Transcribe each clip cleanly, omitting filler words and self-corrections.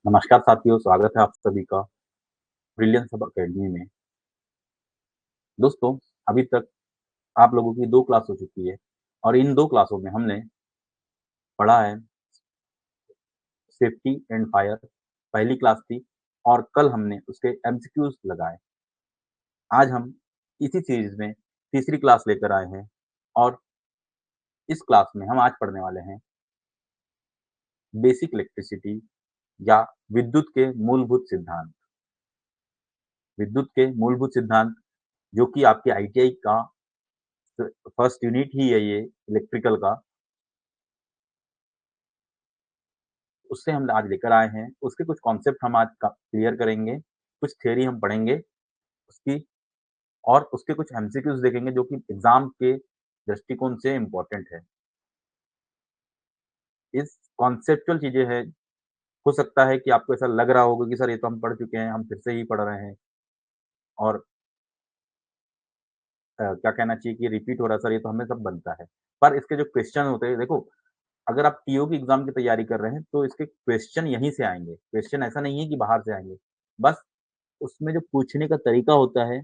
नमस्कार साथियों, स्वागत है आप सभी का ब्रिलियंस हब अकेडमी में। दोस्तों, अभी तक आप लोगों की 2 क्लास हो चुकी है और इन 2 क्लासों में हमने पढ़ा है सेफ्टी एंड फायर पहली क्लास थी और कल हमने उसके एमसीक्यूज़ लगाए। आज हम इसी सीरीज़ में तीसरी क्लास लेकर आए हैं और इस क्लास में हम आज पढ़ने वाले हैं बेसिक इलेक्ट्रिसिटी या विद्युत के मूलभूत सिद्धांत। विद्युत के मूलभूत सिद्धांत जो कि आपके आईटीआई का फर्स्ट यूनिट ही है ये इलेक्ट्रिकल का। उससे हम आज लेकर आए हैं, उसके कुछ कॉन्सेप्ट हम आज का क्लियर करेंगे, कुछ थ्योरी हम पढ़ेंगे उसकी और उसके कुछ एमसीक्यूज़ देखेंगे जो कि एग्ज़ाम के दृष्टिकोण से इम्पोर्टेंट है। इस कॉन्सेप्चुअल चीज़ें हैं, हो सकता है कि आपको ऐसा लग रहा होगा कि सर ये तो हम पढ़ चुके हैं, हम फिर से ही पढ़ रहे हैं और क्या कहना चाहिए कि रिपीट हो रहा है सर ये तो हमें सब बनता है। पर इसके जो क्वेश्चन होते हैं देखो, अगर आप टीओ की एग्ज़ाम की तैयारी कर रहे हैं, तो इसके क्वेश्चन यहीं से आएँगे। क्वेश्चन ऐसा नहीं है कि बाहर से आएँगे। बस उसमें जो पूछने का तरीका होता है,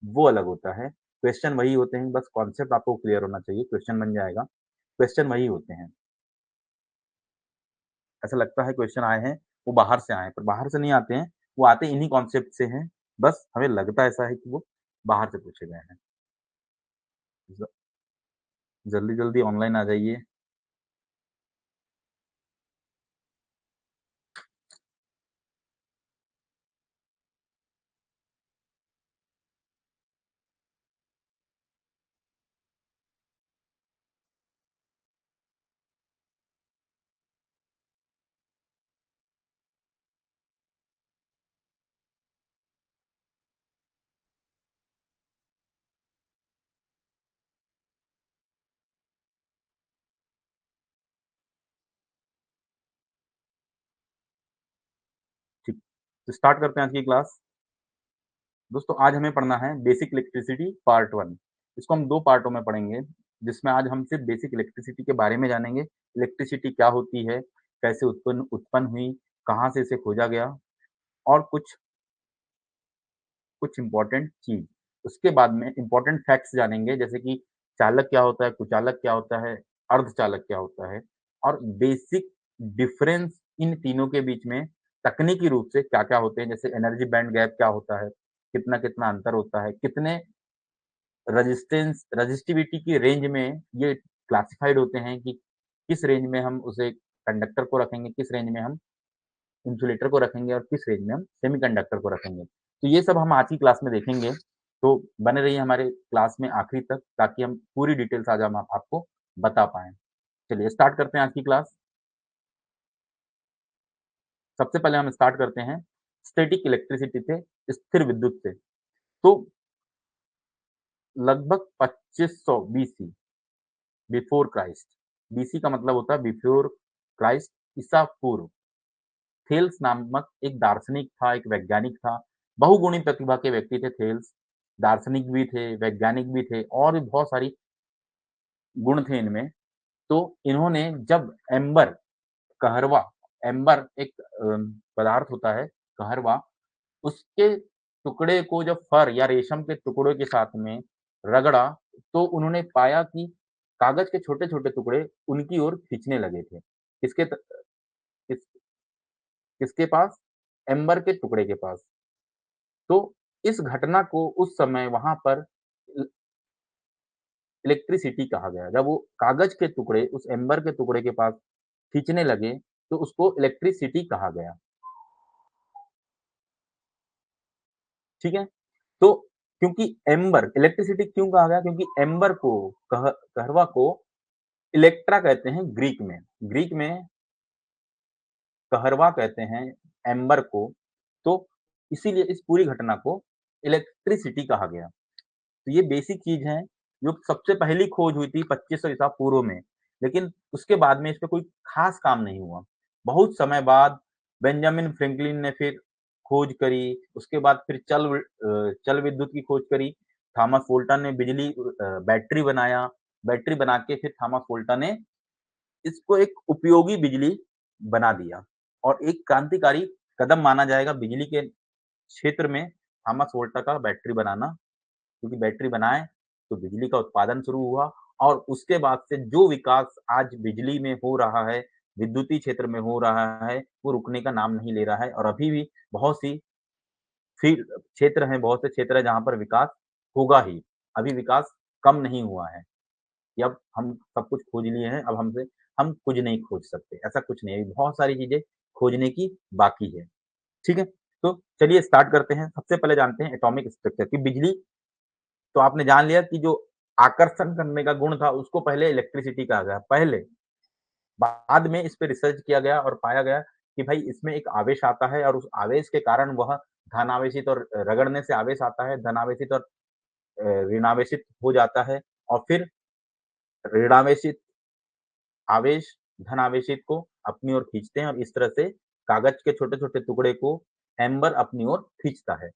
वो अलग होता है। क्वेश्चन वही होते हैं, बस कॉन्सेप्ट आपको क्लियर होना चाहिए, क्वेश्चन बन जाएगा। क्वेश्चन वही होते हैं। ऐसा लगता है क्वेश्चन आए हैं, वो बाहर से आए हैं, पर बाहर से नहीं आते हैं, वो आते इन्हीं कॉन्सेप्ट से हैं। बस हमें लगता ऐसा है कि वो बाहर से पूछे गए हैं। ज जल्दी-जल्दी ऑनलाइन आ जाइए। ठीक, तो स्टार्ट करते हैं आज की क्लास। दोस्तों आज हमें पढ़ना है बेसिक इलेक्ट्रिसिटी पार्ट 1। इसको हम 2 पार्टों में पढ़ेंगे, जिसमें आज हम सिर्फ बेसिक इलेक्ट्रिसिटी के बारे में जानेंगे। इलेक्ट्रिसिटी क्या होती है? कैसे उत्पन्न उत्पन्न हुई? कहाँ से इसे खोजा गया? और कुछ कुछ इम्पोर्टेंट चीज़। उसके बाद में इम्पोर्टेंट फैक्ट्स जानेंगे जैसे कि चालक क्या होता है, कुचालक क्या होता है, अर्धचालक क्या होता है और बेसिक डिफरेंस इन तीनों के बीच में तकनीकी रूप से क्या-क्या होते हैं, जैसे एनर्जी बैंड गैप क्या होता है, कितना-कितना अंतर होता है, कितने रेजिस्टिविटी की रेंज में ये क्लासिफाइड होते हैं कि किस रेंज में हम उसे कंडक्टर को रखेंगे, किस रेंज में हम इंसुलेटर को रखेंगे और किस रेंज में हम सेमीकंडक्टर को रखेंगे। तो ये सब हम आज की क्लास में देखेंगे, तो बने रहिए हमारे क्लास में आखिरी तक ताकि हम पूरी डिटेल्स आज हम आपको बता पाएँ। चलिए स्टार्ट करते हैं आज की क्लास। सबसे पहले हम स्टार्ट करते हैं स्टैटिक इलेक्ट्रिसिटी से, स्थिर विद्युत से। तो लगभग 2500 बीसी, बिफोर क्राइस्ट। बीसी का मतलब होता है बिफोर क्राइस्ट, ईसा पूर्व। थेल्स नामक एक दार्शनिक था, एक वैज्ञानिक था। बहुगुणी प्रतिभा के व्यक्ति थे थेल्स। दार्शनिक भी थे, वैज्ञानिक भी थे और भी बहुत सारी गुण थे इनमें। तो इन्होंने जब एम्बर, कहरवा, एम्बर एक पदार्थ होता है, कहरवा, उसके टुकड़े को जब फर या रेशम के टुकड़ों के साथ में रगड़ा, तो उन्होंने पाया कि कागज़ के छोटे-छोटे टुकड़े उनकी ओर खींचने लगे थे। किसके त किस किसके पास? एम्बर के टुकड़े के पास। तो इस घटना को उस समय वहाँ पर इ इलेक्ट्रिसिटी कहा गया। जब वो कागज़ के टुकड़े उस एम्बर के टुकड़े के पास खींचने लगे, तो उसको इलेक्ट्रिसिटी कहा गया, ठीक है? तो क्योंकि एम्बर इलेक्ट्रिसिटी क्यों कहा गया? क्योंकि एम्बर को कहरवा को इलेक्ट्रा कहते हैं ग्रीक में। ग्रीक में कहरवा कहते हैं एम्बर को, तो इसीलिए इस पूरी घटना को इलेक्ट्रिसिटी कहा गया। तो ये बेसिक चीज़ है, जो सबसे पहली खोज हुई थी 2500 ईसा पूर्व में, लेकिन उसके बाद में इसपे कोई ख़ास काम नहीं हुआ। बहुत समय बाद बेंजामिन फ्रैंकलिन ने फिर खोज करी, उसके बाद फिर चल विद्युत की खोज करी। थॉमस वोल्टा ने बैटरी बनाया, बैटरी बना के फिर थॉमस वोल्टा ने इसको एक उपयोगी बिजली बना दिया और एक क्रांतिकारी कदम माना जाएगा बिजली के क्षेत्र में थॉमस वोल्टा का बैटरी बनाना, क्योंकि बैटरी बनाए तो बिजली का उत्पादन शुरू हुआ और उसके बाद से जो विकास आज बिजली में हो रहा है, विद्युतीय क्षेत्र में हो रहा है, वो रुकने का नाम नहीं ले रहा है और अभी भी बहुत सी क्षेत्र हैं, बहुत से क्षेत्र हैं जहाँ पर विकास होगा ही। अभी विकास कम नहीं हुआ है कि अब हम सब कुछ खोज लिए हैं, अब हम कुछ नहीं खोज सकते, ऐसा कुछ नहीं है। बहुत सारी चीज़ें खोजने की बाकी है। ठीक है? तो चलिए स्टार्ट करते हैं। सबसे पहले जानते हैं एटॉमिक स्ट्रक्चर की बिजली तो आपने जान लिया कि जो आकर्षण करने का गुण था उसको पहले इलेक्ट्रिसिटी कहा गया, पहले। बाद में इस पे रिसर्च किया गया और पाया गया कि भाई इसमें एक आवेश आता है और उस आवेश के कारण वह धनावेशित और रगड़ने से आवेश आता है, धनावेशित और ऋणावेशित हो जाता है और फिर ऋणावेशित आवेश धनावेशित को अपनी ओर खींचते हैं और इस तरह से कागज के छोटे-छोटे टुकड़े को एम्बर अपनी ओर खींचता है।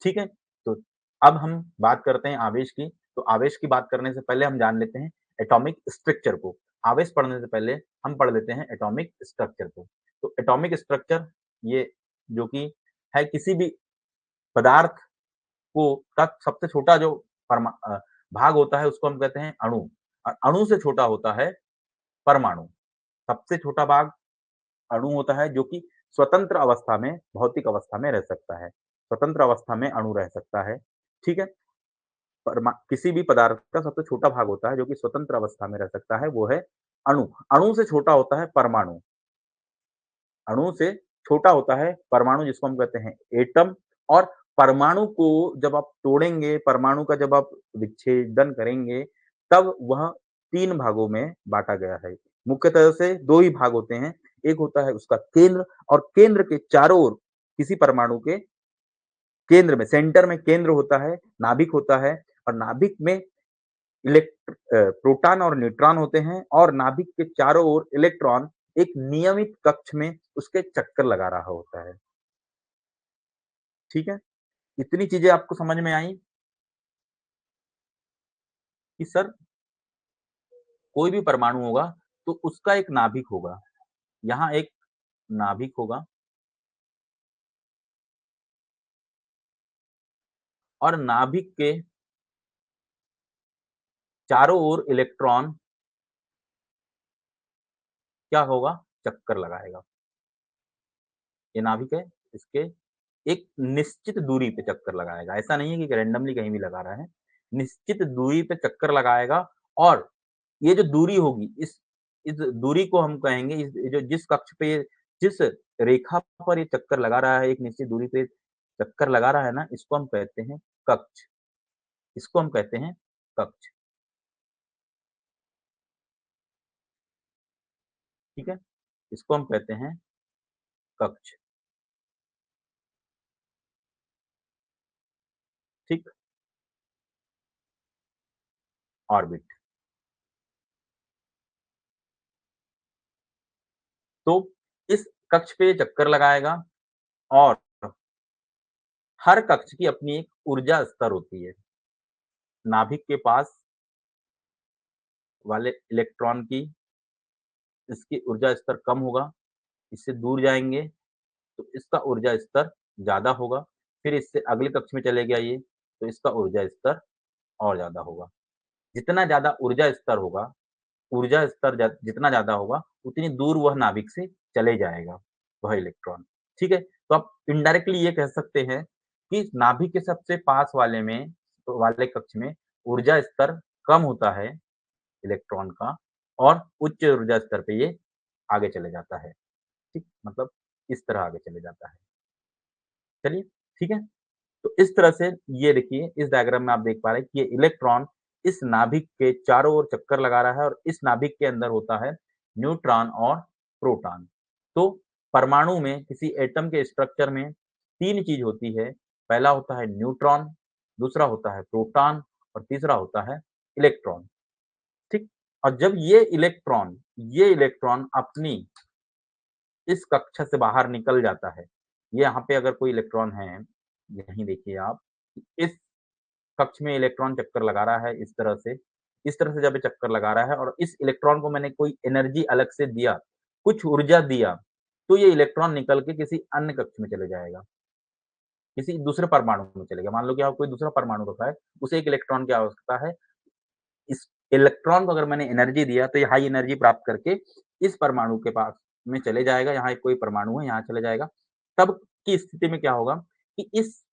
ठीक है? तो अब हम बात करते हैं आवेश की, तो आवेश की बात करने से पहले हम जान लेते हैं एटॉमिक स्ट्रक्चर को। आवेश पढ़ने से पहले हम पढ़ लेते हैं एटॉमिक स्ट्रक्चर को। तो एटॉमिक स्ट्रक्चर ये जो कि है किसी भी पदार्थ को का सबसे छोटा जो भाग होता है उसको हम कहते हैं अणु और अणु से छोटा होता है परमाणु। सबसे छोटा भाग अणु होता है जो कि स्वतंत्र अवस्था में, भौतिक अवस्था में रह सकता है। स्वतंत्र अवस्था में अणु रह सकता है, ठीक है? किसी भी पदार्थ का सबसे छोटा भाग होता है जो कि स्वतंत्र अवस्था में रह सकता है, वो है अणु। अणु से छोटा होता है परमाणु। अणु से छोटा होता है परमाणु जिसको हम कहते हैं एटम और परमाणु को जब आप तोड़ेंगे, परमाणु का जब आप विच्छेदन करेंगे, तब वह 3 भागों में बाँटा गया है। मुख्यतः से 2 ही भाग होते हैं, एक होता है उसका केंद्र और केंद्र के चारों ओर किसी परमाणु के केंद्र में, सेंटर में केंद्र होता है, नाभिक होता है और नाभिक में प्रोटॉन और न्यूट्रॉन होते हैं और नाभिक के चारों ओर इलेक्ट्रॉन एक नियमित कक्ष में उसके चक्कर लगा रहा होता है। ठीक है? इतनी चीज़ें आपको समझ में आई कि सर कोई भी परमाणु होगा तो उसका एक नाभिक होगा। यहाँ एक नाभिक होगा और नाभिक के चारों ओर इलेक्ट्रॉन क्या होगा? चक्कर लगाएगा। ये नाभिक है, इसके एक निश्चित दूरी पे चक्कर लगाएगा। ऐसा नहीं है कि रैंडमली कहीं भी लगा रहा है। निश्चित दूरी पे चक्कर लगाएगा और ये जो दूरी होगी इस दूरी को हम कहेंगे इस जो जिस कक्ष पे जिस रेखा पर ये चक्कर लगा रहा है, एक निश्चित दूरी पे चक्कर लगा रहा है ना, इसको हम कहते हैं कक्ष। इसको हम कहते हैं कक्ष, ठीक है? इसको हम कहते हैं कक्ष, ठीक? ऑर्बिट। तो इस कक्ष पे ये चक्कर लगाएगा और हर कक्ष की अपनी एक ऊर्जा स्तर होती है। नाभिक के पास वाले इलेक्ट्रॉन की इसकी ऊर्जा स्तर कम होगा, इससे दूर जाएँगे तो इसका ऊर्जा स्तर ज़्यादा होगा, फिर इससे अगले कक्ष में चले गया ये, तो इसका ऊर्जा स्तर और ज़्यादा होगा। जितना ज़्यादा ऊर्जा स्तर जितना ज़्यादा होगा, उतनी दूर वह नाभिक से चले जाएगा, वह इलेक्ट्रॉन, ठीक है? तो आप इनडायरेक्टली ये कह सकते हैं कि नाभिक के सबसे पास वाले कक्ष में ऊर्जा स्तर कम होता है इलेक्ट्रॉन का और उच्च ऊर्जा स्तर पे ये आगे चले जाता है, ठीक? मतलब इस तरह आगे चले जाता है। चलिए, ठीक है? तो इस तरह से ये देखिए, इस डायग्राम में आप देख पा रहे हैं कि ये इलेक्ट्रॉन इस नाभिक के चारों ओर चक्कर लगा रहा है और इस नाभिक के अंदर होता है न्यूट्रॉन और प्रोटॉन। तो परमाणु में किसी एटम के स्ट्रक्चर में 3 चीज़ होती है। पहला होता है न्यूट्रॉन, दूसरा होता है प्रोटॉन और तीसरा होता है इलेक्ट्रॉन, ठीक? और जब ये इलेक्ट्रॉन अपनी इस कक्षा से बाहर निकल जाता है, ये यहाँ पे अगर कोई इलेक्ट्रॉन है, यहीं देखिए आप, इस कक्ष में इलेक्ट्रॉन चक्कर लगा रहा है इस तरह से जब ये चक्कर लगा रहा है और इस इलेक्ट्रॉन को मैंने कोई एनर्जी अलग से दिया, कुछ ऊर्जा दिया, तो ये इलेक्ट्रॉन निकल के किसी अन्य कक्ष में चले जाएगा, किसी दूसरे परमाणु में चलेगा। मान लो कि आप कोई दूसरा परमाणु रखा है, उसे 1 इलेक्ट्रॉन की आवश्यकता है। इस इलेक्ट्रॉन को अगर मैंने एनर्जी दिया तो ये हाई एनर्जी प्राप्त करके इस परमाणु के पास में चले जाएगा, यहाँ एक कोई परमाणु है, यहाँ चले जाएगा। तब की स्थिति में क्या होगा कि इस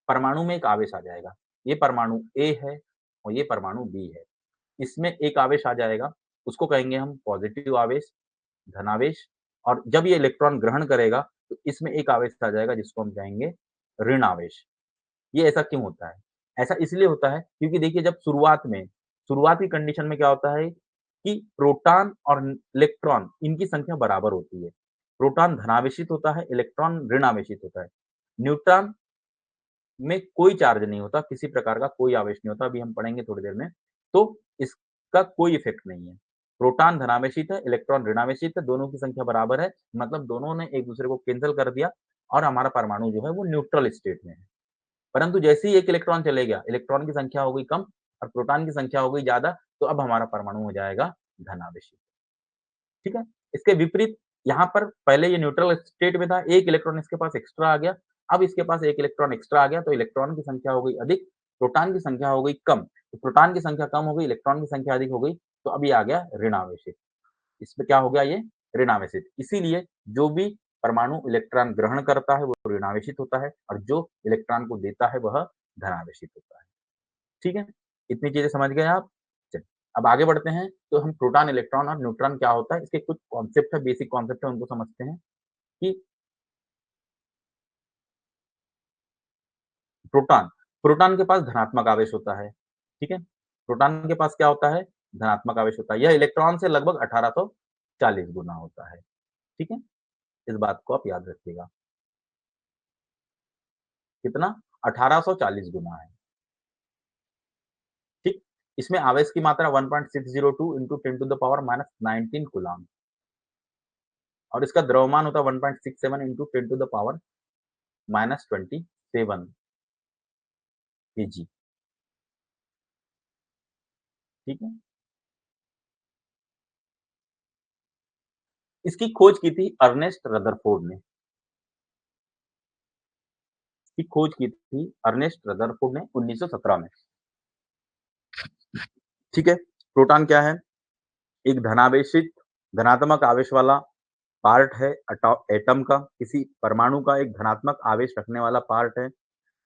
परमाणु में एक आवेश आ जाएगा। ये परमाणु A है और ये परमाणु B है। इसमें एक आवेश आ जाएगा, उसको कहेंगे हम पॉज़िटिव आवेश, धनावेश और जब ये इलेक्ट्रॉन ग्रहण करेगा, तो इसमें एक आवेश आ जाएगा जिसको हम कहेंगे ऋण आवेश। ये ऐसा क्यों होता है? ऐसा इसलिए होता है क्योंकि देखिए जब शुरुआत की कंडीशन में क्या होता है कि प्रोटॉन और इलेक्ट्रॉन इनकी संख्या बराबर होती है। प्रोटॉन धनावेशित होता है, इलेक्ट्रॉन ऋण आवेशित होता है। न्यूट्रॉन में कोई चार्ज नहीं होता, किसी प्रकार का कोई आवेश नहीं होता, अभी हम पढ़ेंगे थोड़ी देर में। तो इसका कोई इफ़ेक्ट नहीं है। प्रोटॉन धनावेशित है, इलेक्ट्रॉन ऋणावेशित है, दोनों की संख्या बराबर है, मतलब दोनों ने एक-दूसरे को कैंसल कर दिया और हमारा परमाणु जो है वो न्यूट्रल स्टेट में है। परंतु जैसे ही 1 इलेक्ट्रॉन चले गया, इलेक्ट्रॉन की संख्या हो गई कम और प्रोटॉन की संख्या हो गई ज़्यादा, तो अब हमारा परमाणु हो जाएगा धनावेशित, ठीक है? इसके विपरीत यहाँ पर पहले ये न्यूट्रल स्टेट में था, 1 इलेक्ट्रॉन इसके पास एक्स्ट्रा आ गया, अब इसके पास 1 इलेक्ट्रॉन एक्स्ट्रा आ गया, तो इलेक्ट्रॉन की संख्या हो गई अधिक, प्रोटॉन की संख्या हो गई कम। तो प्रोटॉन की संख्या कम हो गई, इलेक्ट्रॉन की संख्या अधिक हो गई, तो अब ये आ गया ऋणावेशित। इसमें क्या हो गया ये? ऋणावेशित। इसीलिए जो भी परमाणु इलेक्ट्रॉन ग्रहण करता है, वो ऋणावेशित होता है और जो इलेक्ट्रॉन को देता है, वह धनावेशित होता है। ठीक है? इतनी चीज़ें समझ गए आप? चलिए, अब आगे बढ़ते हैं, तो हम प्रोटॉन, इलेक्ट्रॉन और न्यूट्रॉन क्या होता है, इसके कुछ कॉन्सेप्ट है, बेसिक कॉन्सेप्ट है, उनको समझते हैं कि प्रोटॉन, प्रोटॉन के पास धनात्मक आवेश होता है, ठीक है? प्रोटॉन के पास क्या होता है? धनात्मक आवेश होता है। यह इलेक्ट्रॉन से लगभग 1840 गुना होता है, ठीक है? इस बात को आप याद रखिएगा। कितना? 1840 गुना है, ठीक? इसमें आवेश की मात्रा 1.602 into 10 to the power -19 coulomb और इसका द्रव्यमान होता है 1.67 into 10 to the power -27 kg, ठीक है? इसकी खोज की थी अर्नेस्ट रदरफोर्ड ने। इसकी खोज की थी अर्नेस्ट रदरफोर्ड ने 1917 में, ठीक है? प्रोटॉन क्या है? एक धनावेशित धनात्मक आवेश वाला पार्ट है एटम का, किसी परमाणु का एक धनात्मक आवेश रखने वाला पार्ट है।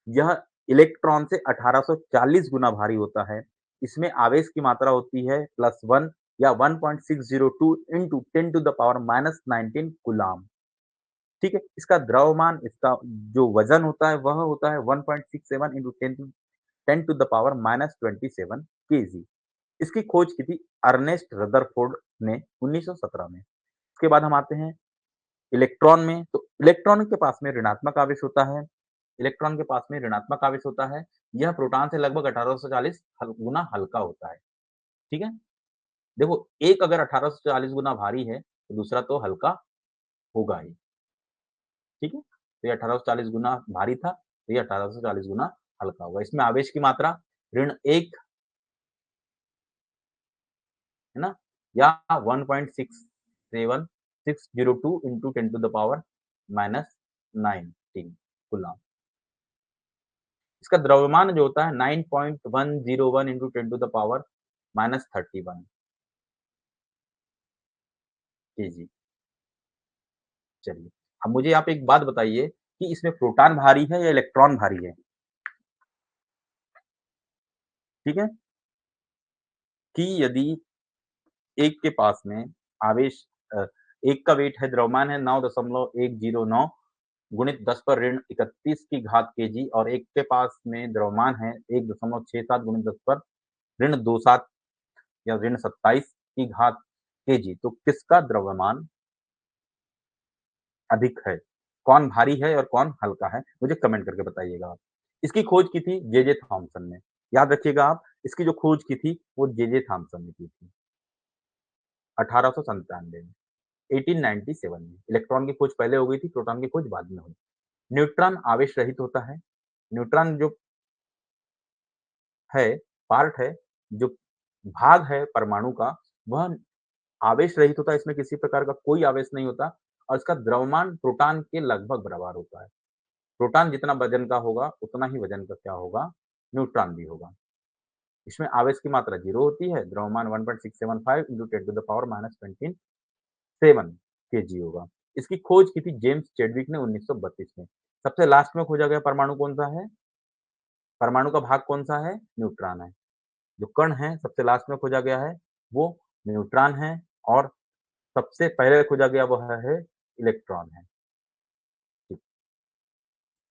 यह इलेक्ट्रॉन से 1840 गुना भारी होता है। इसमें आवेश की मात्रा होती है +1 या 1.602 into 10 to the power -19 coulomb, ठीक है? इसका द्रव्यमान, इसका जो वज़न होता है, वह होता है 1.67 into 10 to the power -27 kg. इसकी खोज की थी अर्नेस्ट रदरफोर्ड ने 1917 में। उसके बाद हम आते हैं इलेक्ट्रॉन में, तो इलेक्ट्रॉन के पास में ऋणात्मक आवेश होता है। इलेक्ट्रॉन के पास में ऋणात्मक आवेश होता है। यह प्रोटॉन से लगभग 1840 गुना हल्का होता है, ठीक है? देखो, एक अगर 1840 गुना भारी है, तो दूसरा तो हल्का होगा ही, ठीक है? तो ये 1840 गुना भारी था, तो ये 1840 गुना हल्का होगा। इसमें आवेश की मात्रा ऋण 1 है ना? या 1.67602 into 10 to the power -19 coulomb. इसका द्रव्यमान जो होता है 9.101 into 10 to the power -31 kg. चलिए, अब मुझे आप एक बात बताइए कि इसमें प्रोटॉन भारी है या इलेक्ट्रॉन भारी है? ठीक है? कि यदि एक के पास में आवेश एक का वेट है, द्रव्यमान है 9.109 गुणित 10 पर ऋण 31 की घात केजी और एक के पास में द्रव्यमान है 1.67 गुणित 10 पर ऋण 27 या ऋण 27 की घात केजी, तो किसका द्रव्यमान अधिक है? कौन भारी है और कौन हल्का है? मुझे कमेंट करके बताइएगा आप। इसकी खोज की थी जे.जे. थॉम्सन ने। याद रखिएगा आप, इसकी जो खोज की थी वो जे.जे. थॉम्सन ने की थी 1897 में, 1897 में। इलेक्ट्रॉन की खोज पहले हो गई थी, प्रोटॉन की खोज बाद में हुई। न्यूट्रॉन आवेश रहित होता है। न्यूट्रॉन जो है, पार्ट है, जो भाग है परमाणु का, वह आवेश रहित होता है, इसमें किसी प्रकार का कोई आवेश नहीं होता और इसका द्रव्यमान प्रोटॉन के लगभग बराबर होता है। प्रोटॉन जितना वजन का होगा, उतना ही वजन का क्या होगा? न्यूट्रॉन भी होगा। इसमें आवेश की मात्रा 0 होती है, द्रव्यमान 1.675 × 10⁻⁻⁻⁷ केजी होगा। इसकी खोज की थी जेम्स चैडविक ने 1932 में। सबसे लास्ट में खोजा गया परमाणु कौन-सा है? परमाणु का भाग कौन-सा है? न्यूट्रॉन है। जो कण है सबसे लास्ट में खोजा गया है, वो न्यूट्रॉन है और सबसे पहले खोजा गया वह है इलेक्ट्रॉन है।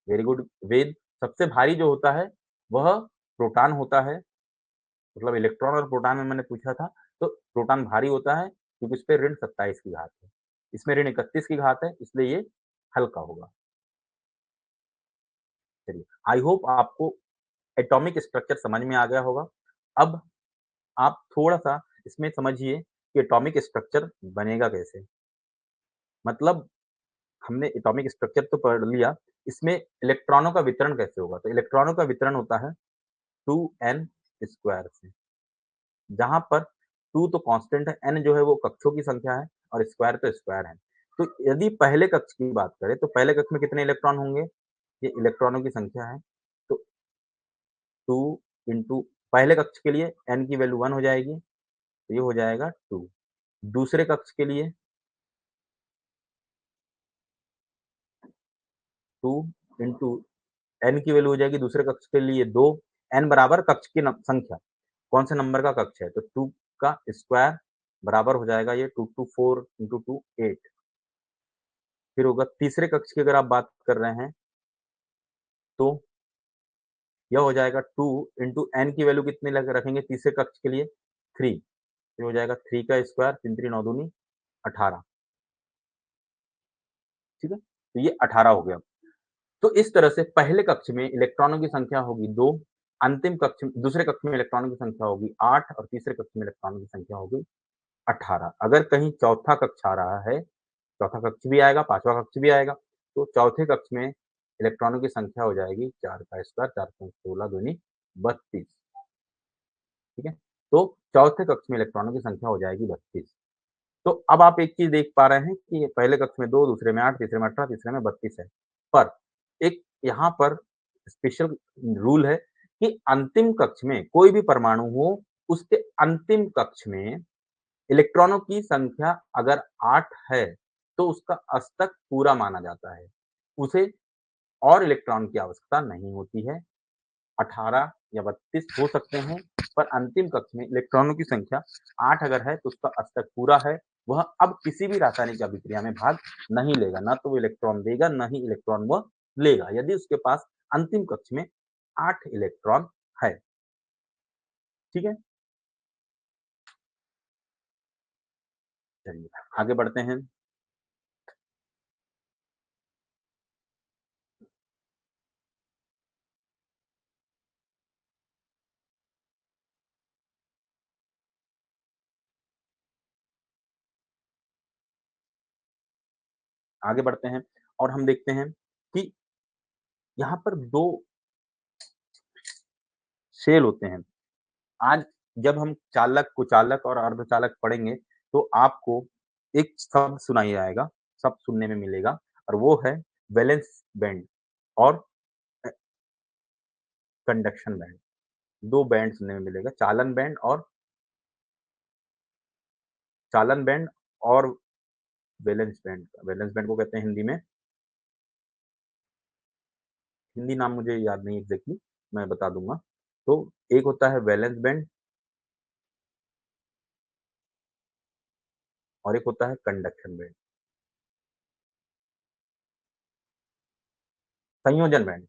वेरी गुड वेद। सबसे भारी जो होता है, वह प्रोटॉन होता है। मतलब इलेक्ट्रॉन और प्रोटॉन में मैंने पूछा था, तो प्रोटॉन भारी होता है क्योंकि इस पे ऋण 27 की घात है। इसमें ऋण 31 की घात है, इसलिए ये हल्का होगा। चलिए, आई होप आपको एटॉमिक स्ट्रक्चर समझ में आ गया होगा। अब आप थोड़ा-सा इसमें समझिए कि एटॉमिक स्ट्रक्चर बनेगा कैसे? मतलब हमने एटॉमिक स्ट्रक्चर तो पढ़ लिया, इसमें इलेक्ट्रॉनों का वितरण कैसे होगा? तो इलेक्ट्रॉनों का वितरण होता है 2n स्क्वायर से, जहाँ पर 2 तो कांस्टेंट है, n जो है वो कक्षों की संख्या है और स्क्वायर तो स्क्वायर है। तो यदि पहले कक्ष की बात करें, तो पहले कक्ष में कितने इलेक्ट्रॉन होंगे? ये इलेक्ट्रॉनों की संख्या है, तो 2 इंटू पहले कक्ष के लिए n की वैल्यू 1 हो जाएगी, तो ये हो जाएगा 2। दूसरे कक्ष के लिए 2 इंटू n की वैल्यू हो जाएगी दूसरे कक्ष के लिए 2, n बराबर कक्ष की संख्या, कौन से नंबर का कक्ष है? तो 2 का स्क्वायर बराबर हो जाएगा ये 2 टू 4 इंटू 2 8। फिर होगा तीसरे कक्ष की अगर आप बात कर रहे हैं, तो यह हो जाएगा 2 इंटू n की वैल्यू कितनी लग रखेंगे तीसरे कक्ष के लिए? 3। ये हो जाएगा 3 का स्क्वायर 3 3 9 दूनी 18, ठीक है? तो ये 18 हो गया। तो इस तरह से पहले कक्ष में इलेक्ट्रॉनों की संख्या होगी 2, अंतिम कक्ष दूसरे कक्ष में इलेक्ट्रॉनों की संख्या होगी 8 और तीसरे कक्ष में इलेक्ट्रॉनों की संख्या होगी 18। अगर कहीं चौथा कक्ष आ रहा है, चौथा कक्ष भी आएगा, पाँचवाँ कक्ष भी आएगा, तो चौथे कक्ष में इलेक्ट्रॉनों की संख्या हो जाएगी 4 का स्क्वायर 4 पंच 16 दूनी 32, ठीक है? तो चौथे कक्ष में इलेक्ट्रॉनों की संख्या हो जाएगी 32। तो अब आप एक चीज़ देख पा रहे हैं कि पहले कक्ष में 2, दूसरे में 8, तीसरे में 18, तीसरे में 32 है। पर एक यहाँ पर स्पेशल रूल है कि अंतिम कक्ष में कोई भी परमाणु हो, उसके अंतिम कक्ष में इलेक्ट्रॉनों की संख्या अगर 8 है, तो उसका अष्टक पूरा माना जाता है। उसे और इलेक्ट्रॉन की आवश्यकता नहीं होती है। 18 या 32 हो सकते हैं, पर अंतिम कक्ष में इलेक्ट्रॉनों की संख्या 8 अगर है, तो उसका अष्टक पूरा है। वह अब किसी भी रासायनिक अभिक्रिया में भाग नहीं लेगा, ना तो वो इलेक्ट्रॉन देगा, ना ही इलेक्ट्रॉन वह लेगा, यदि उसके पास अंतिम कक्ष में 8 इलेक्ट्रॉन है। ठीक है? चलिए, आगे बढ़ते हैं। आगे बढ़ते हैं और हम देखते हैं कि यहाँ पर 2 शेल होते हैं। आज जब हम चालक, कुचालक और अर्धचालक पढ़ेंगे, तो आपको एक शब्द सुनाई आएगा, शब्द सुनने में मिलेगा और वो है वैलेंस बैंड और कंडक्शन बैंड। 2 बैंड सुनने में मिलेगा, चालन बैंड और वैलेंस बैंड। वैलेंस बैंड को कहते हैं हिंदी में, हिंदी नाम मुझे याद नहीं एग्ज़ैक्टली, मैं बता दूँगा। तो एक होता है वैलेंस बैंड और एक होता है कंडक्शन बैंड, संयोजन बैंड,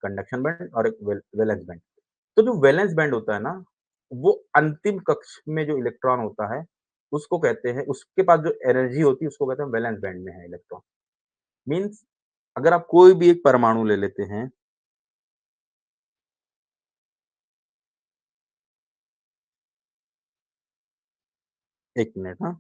कंडक्शन बैंड और एक वैलेंस बैंड। तो जो वैलेंस बैंड होता है ना, वो अंतिम कक्ष में जो इलेक्ट्रॉन होता है, उसको कहते हैं उसके पास जो एनर्जी होती है, उसको कहते हैं वैलेंस बैंड में है इलेक्ट्रॉन। मीन्स अगर आप कोई भी एक परमाणु ले लेते हैं, 1 मिनट हाँ,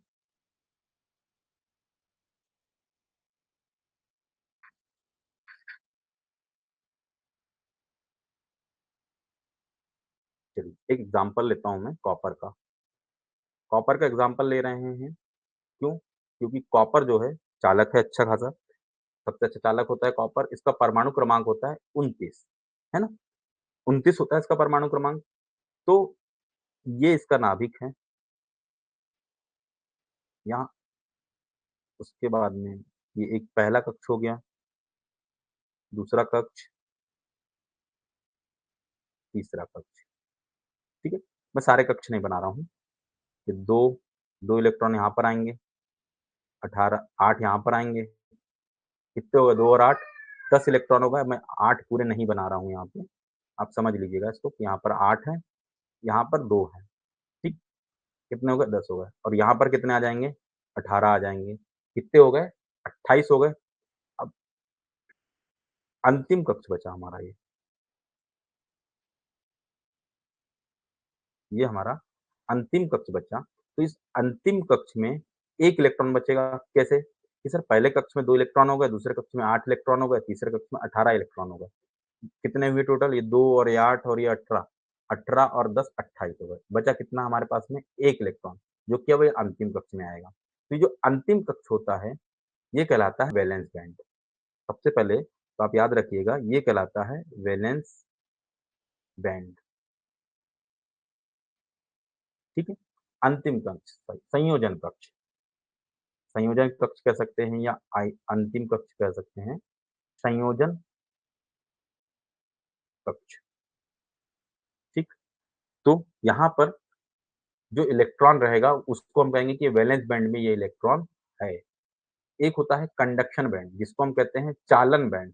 चलिए एक एग्ज़ाम्पल लेता हूँ मैं कॉपर का। कॉपर का एग्ज़ाम्पल ले रहे हैं। क्यों? क्योंकि कॉपर जो है चालक है अच्छा खासा, सबसे अच्छा चालक होता है कॉपर, इसका परमाणु क्रमांक होता है 29, है ना? 29 होता है इसका परमाणु क्रमांक, तो ये इसका नाभिक है। यहाँ उसके बाद में ये एक पहला कक्ष हो गया, दूसरा कक्ष, तीसरा कक्ष, ठीक है? मैं सारे कक्ष नहीं बना रहा हूँ, ये 2 इलेक्ट्रॉन यहाँ पर आएँगे, 18 8 यहाँ पर आएँगे, कितने हो गए 2 और 8 10 इलेक्ट्रॉन हो गए, मैं 8 पूरे नहीं बना रहा हूँ यहाँ पे, आप समझ लीजिएगा इसको कि यहाँ पर 8 है, यहाँ पर 2 है, ठीक? कितने हो गए 10 हो गए और यहाँ पर कितने आ जाएँगे? 18 आ जाएँगे, कितने हो गए? 28 हो गए, अब अंतिम कक्ष बचा हमारा ये हमारा अंतिम कक्ष बचा। तो इस अंतिम कक्ष में 1 इलेक्ट्रॉन बचेगा, कैसे? कि सर पहले कक्ष में 2 इलेक्ट्रॉन हो गए, दूसरे कक्ष में 8 इलेक्ट्रॉन हो गए, तीसरे कक्ष में 18 इलेक्ट्रॉन हो गए। कितने हुए टोटल? ये 2 और ये 8 और ये 18, 18 और 10 28 हो गए। बचा कितना हमारे पास में? 1 इलेक्ट्रॉन, जो कि अब ये अंतिम कक्ष में आएगा। तो ये जो अंतिम कक्ष होता है, ये कहलाता है वैलेंस बैंड। सबसे पहले तो आप याद रखिएगा, ये कहलाता है वैलेंस बैंड, ठीक है? अंतिम कक्ष, संयोजन कक्ष। संयोजन कक्ष कह सकते हैं या अंतिम कक्ष कह सकते हैं, संयोजन कक्ष, ठीक? तो यहाँ पर जो इलेक्ट्रॉन रहेगा उसको हम कहेंगे कि वैलेंस बैंड में ये इलेक्ट्रॉन है। एक होता है कंडक्शन बैंड जिसको हम कहते हैं चालन बैंड।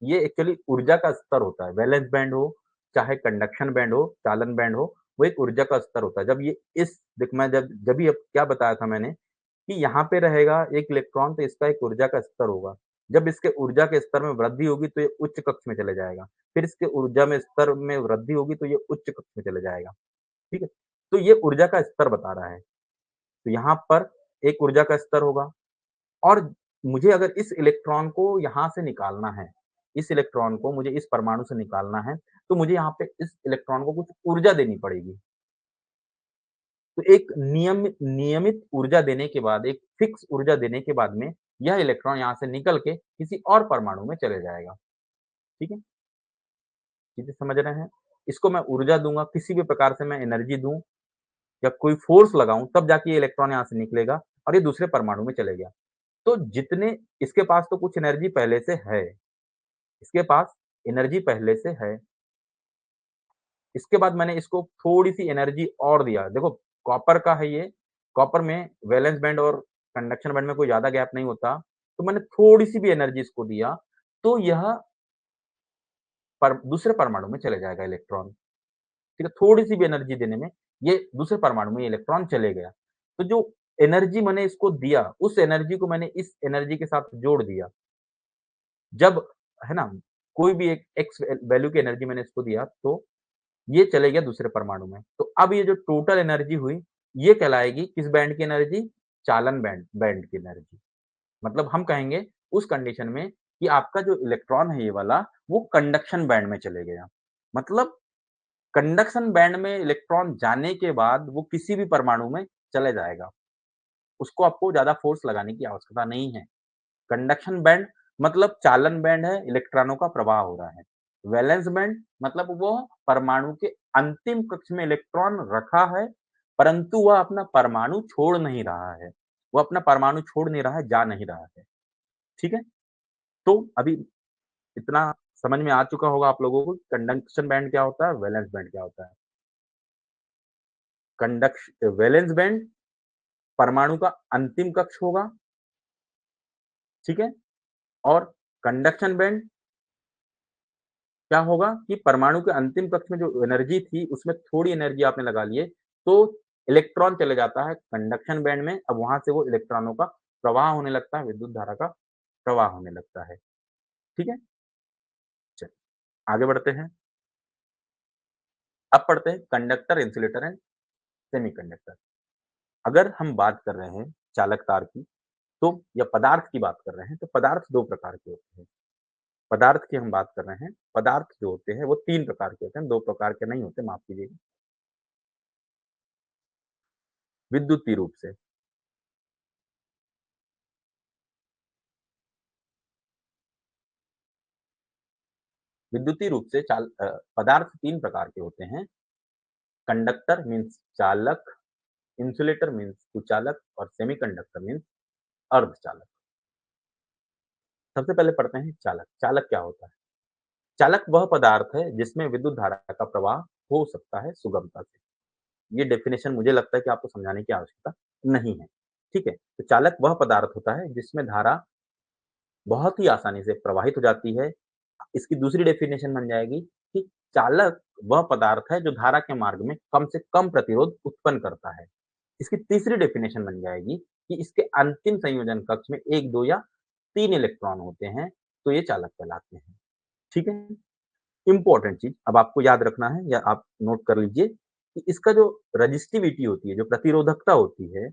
ये एक्चुअली ऊर्जा का स्तर होता है, वैलेंस बैंड हो, चाहे कंडक्शन बैंड हो, चालन बैंड हो, वो एक ऊर्जा का स्तर होता है। जब ये इस देख मैं जब भी अब क्या बताया था मैंने कि यहाँ पे रहेगा एक इलेक्ट्रॉन तो इसका एक ऊर्जा का स्तर होगा। जब इसके ऊर्जा के स्तर में वृद्धि होगी तो ये उच्च कक्ष में चले जाएगा। फिर इसके ऊर्जा में स्तर में वृद्धि होगी तो ये उच्च कक्ष में चले जाएगा, ठीक है? तो ये ऊर्जा का स्तर बता रहा है। तो यहाँ पर एक ऊर्जा का स्तर होगा और मुझे अगर इस इलेक्ट्रॉन को यहाँ से निकालना है, इस इलेक्ट्रॉन को मुझे इस परमाणु से निकालना है, तो मुझे यहाँ पे इस इलेक्ट्रॉन को कुछ ऊर्जा देनी पड़ेगी। तो एक नियमित ऊर्जा देने के बाद, एक फिक्स ऊर्जा देने के बाद में यह इलेक्ट्रॉन यहाँ से निकल के किसी और परमाणु में चले जाएगा, ठीक है? चीज़ें समझ रहे हैं? इसको मैं ऊर्जा दूँगा, किसी भी प्रकार से मैं एनर्जी दूँ या कोई फ़ोर्स लगाऊँ, तब जाके ये इलेक्ट्रॉन यहाँ से निकलेगा और ये दूसरे परमाणु में चले गया। तो जितने इसके पास तो कुछ एनर्जी पहले से है, इसके पास एनर्जी पहले से है। इसके बाद मैंने इसको थोड़ी-सी एनर्जी और दिया। देखो कॉपर का है ये, कॉपर में वैलेंस बैंड और कंडक्शन बैंड में कोई ज़्यादा गैप नहीं होता, तो मैंने थोड़ी-सी भी एनर्जी इसको दिया, तो यह दूसरे परमाणु में चले जाएगा इलेक्ट्रॉन, ठीक है? थोड़ी-सी भी एनर्जी देने में ये दूसरे परमाणु में इलेक्ट्रॉन चले गया। तो जो एनर्जी मैंने इसको दिया, उस एनर्जी को मैंने इस एनर्जी के साथ जोड़ दिया। जब है ना, कोई भी एक एक्स वैल्यू की एनर्जी मैंने इसको दिया, तो ये चले गया दूसरे परमाणु में। तो अब ये जो टोटल एनर्जी हुई, ये कहलाएगी किस बैंड की एनर्जी? चालन बैंड बैंड की एनर्जी। मतलब हम कहेंगे उस कंडीशन में कि आपका जो इलेक्ट्रॉन है ये वाला, वो कंडक्शन बैंड में चले गया। मतलब कंडक्शन बैंड में इलेक्ट्रॉन जाने के बाद वो किसी भी परमाणु में चले जाएगा। उसको आपको ज़्यादा फ़ोर्स लगाने की आवश्यकता नहीं है। कंडक्शन बैंड मतलब चालन बैंड है, इलेक्ट्रॉनों का प्रवाह हो रहा है। वैलेंस बैंड मतलब वो परमाणु के अंतिम कक्ष में इलेक्ट्रॉन रखा है, परंतु वह अपना परमाणु छोड़ नहीं रहा है। वो अपना परमाणु छोड़ नहीं रहा है, जा नहीं रहा है। ठीक है? तो अभी इतना समझ में आ चुका होगा आप लोगों को कंडक्शन बैंड क्या होता है, वैलेंस बैंड क्या होता है। वैलेंस बैंड परमाणु का अंतिम कक्ष होगा, ठीक है? और कंडक्शन बैंड क्या होगा कि परमाणु के अंतिम कक्ष में जो एनर्जी थी, उसमें थोड़ी एनर्जी आपने लगा ली है, तो इलेक्ट्रॉन चले जाता है कंडक्शन बैंड में, अब वहाँ से वो इलेक्ट्रॉनों का प्रवाह होने लगता है, विद्युत धारा का प्रवाह होने लगता है। ठीक है? चलिए, आगे बढ़ते हैं। अब पढ़ते हैं कंडक्टर, इंसुलेटर एंड सेमीकंडक्टर। अगर हम बात कर रहे हैं चालक तार की, तो या पदार्थ की बात कर रहे हैं, तो पदार्थ 2 प्रकार के होते हैं। पदार्थ की हम बात कर रहे हैं। पदार्थ जो होते हैं वो 3 प्रकार के होते हैं, 2 प्रकार के नहीं होते, माफ़ कीजिएगा। विद्युतीय रूप से, विद्युतीय रूप से पदार्थ 3 प्रकार के होते हैं। कंडक्टर मीन्स चालक, इंसुलेटर मीन्स कुचालक और सेमीकंडक्टर मीन्स अर्धचालक। सबसे पहले पढ़ते हैं चालक। चालक क्या होता है? चालक वह पदार्थ है जिसमें विद्युत धारा का प्रवाह हो सकता है सुगमता से। ये डेफिनेशन मुझे लगता है कि आपको समझाने की आवश्यकता नहीं है। ठीक है? तो चालक वह पदार्थ होता है जिसमें धारा बहुत ही आसानी से प्रवाहित हो जाती है। इसकी दूसरी डेफिनेशन बन जाएगी कि चालक वह पदार्थ है जो धारा के मार्ग में कम से कम प्रतिरोध उत्पन्न करता है। इसकी तीसरी डेफिनेशन बन जाएगी कि इसके अंतिम संयोजन कक्ष में 1, 2 या 3 इलेक्ट्रॉन होते हैं, तो ये चालक कहलाते हैं। ठीक है? इम्पोर्टेंट चीज़ अब आपको याद रखना है या आप नोट कर लीजिए कि इसका जो रेजिस्टिविटी होती है, जो प्रतिरोधकता होती है,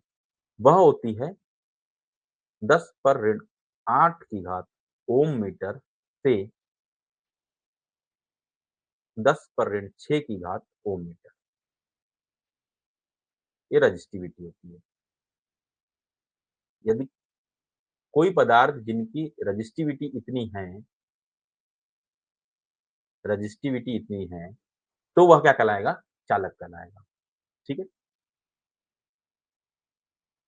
वह होती है 10 पर ऋण 8 की घात ओम मीटर से 10 पर ऋण 6 की घात ओम मीटर। ये रेजिस्टिविटी होती है। यदि कोई पदार्थ जिनकी रेजिस्टिविटी इतनी है, तो वह क्या कहलाएगा? चालक कहलाएगा। ठीक है?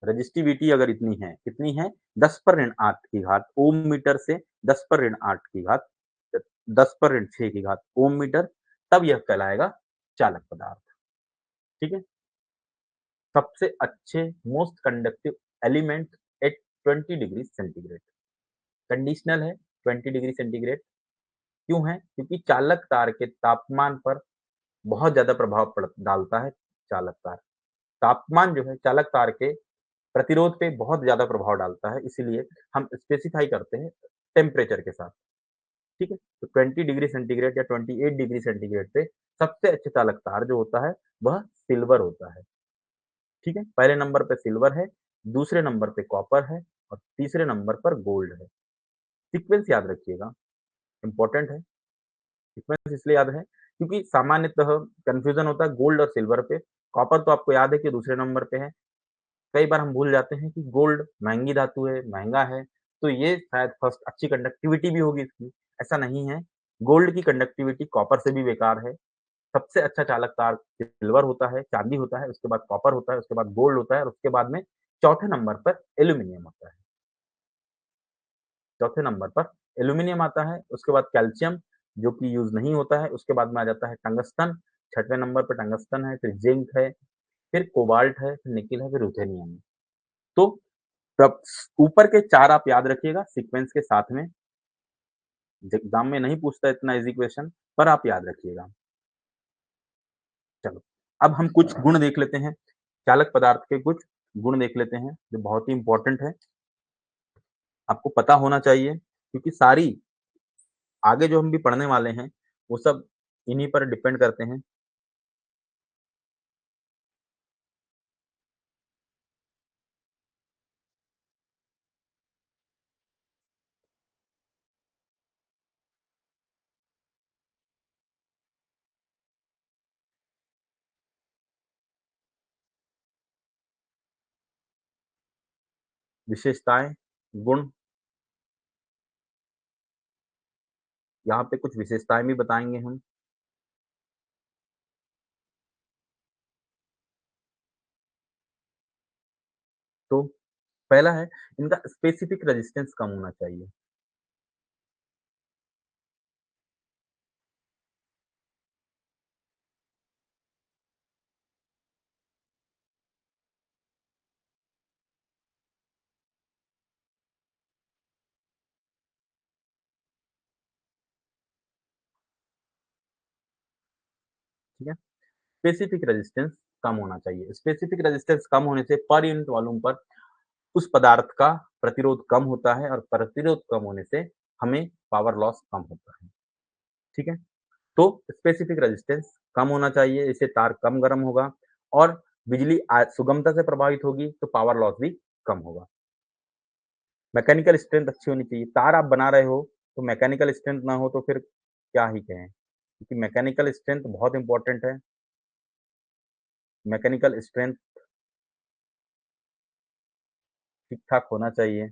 रेजिस्टिविटी अगर इतनी है, कितनी है? 10 पर ऋण 8 की घात ओम मीटर से 10 पर ऋण 8 की घात 10 पर ऋण 6 की घात ओम मीटर, तब यह कहलाएगा चालक पदार्थ। ठीक है? सबसे अच्छे most conductive element at 20 degree centigrade. Conditional है 20 डिग्री सेंटीग्रेड। क्यों है? क्योंकि चालक तार के तापमान पर बहुत ज़्यादा प्रभाव डालता है चालक तार। तापमान जो है चालक तार के प्रतिरोध पे बहुत ज़्यादा प्रभाव डालता है, इसीलिए हम स्पेसिफ़ाई करते हैं टेम्परेचर के साथ। ठीक है? तो 20 डिग्री सेंटीग्रेड या 28 डिग्री सेंटीग्रेड पे सबसे अच्छे चालक तार जो होता है, वह सिल्वर होता है। ठीक है? पहले नंबर पे सिल्वर है, दूसरे नंबर पे कॉपर है और तीसरे नंबर पर गोल्ड है। सीक्वेंस याद रखिएगा, इम्पोर्टेंट है। सीक्वेंस इसलिए याद है क्योंकि सामान्यतः कन्फ्यूज़न होता है गोल्ड और सिल्वर पे। कॉपर तो आपको याद है कि दूसरे नंबर पे है। कई बार हम भूल जाते हैं कि गोल्ड महँगी धातु है, महँगा है, तो ये शायद फर्स्ट अच्छी कंडक्टिविटी भी होगी इसकी, ऐसा नहीं है। गोल्ड की कंडक्टिविटी कॉपर से भी बेकार है। सबसे अच्छा चालक तार सिल्वर होता है, चाँदी होता है, उसके बाद कॉपर होता है, उसके बाद गोल्ड होता है और उसके बाद में चौथे नंबर पर एल्यूमीनियम होता है। चौथे नंबर पर एल्यूमीनियम आता है, उसके बाद कैल्शियम जो कि यूज़ नहीं होता है, उसके बाद में आ जाता है टंगस्टन, छठवें नंबर पे टंगस्टन है, फिर जिंक है, फिर कोबाल्ट है, फिर निकेल है, फिर रुथेनियम है। तो प्रब ऊपर के 4 आप याद रखिएगा सीक्वेंस के साथ में, एग्ज़ाम में नहीं पूछता इतना ईज़ी क्वेश्चन, पर आप याद रखिएगा। चलो, अब हम कुछ गुण देख लेते हैं, चालक पदार्थ के कुछ गुण देख लेते हैं, जो बहुत ही इम्पोर्टेंट है, आपको पता होना चाहिए क्योंकि सारी आगे जो हम भी पढ़ने वाले हैं, वो सब इन्हीं पर डिपेंड करते हैं। विशेषताएँ, गुण, यहाँ पे कुछ विशेषताएँ भी बताएँगे हम। तो पहला है, इनका स्पेसिफिक रेजिस्टेंस कम होना चाहिए। ठीक है? स्पेसिफिक रेजिस्टेंस कम होना चाहिए। स्पेसिफिक रेजिस्टेंस कम होने से पर यूनिट वॉल्यूम पर उस पदार्थ का प्रतिरोध कम होता है और प्रतिरोध कम होने से हमें पावर लॉस कम होता है। ठीक है? तो स्पेसिफिक रेजिस्टेंस कम होना चाहिए, इससे तार कम गर्म होगा और बिजली सुगमता से प्रभावित होगी, तो पावर लॉस भी कम होगा। मैकेनिकल स्ट्रेंथ अच्छी होनी चाहिए। तार आप बना रहे हो, तो मैकेनिकल स्ट्रेंथ ना हो तो फिर क्या ही कहें, क्योंकि मैकेनिकल स्ट्रेंथ बहुत इम्पोर्टेंट है। मैकेनिकल स्ट्रेंथ ठीक-ठाक होना चाहिए,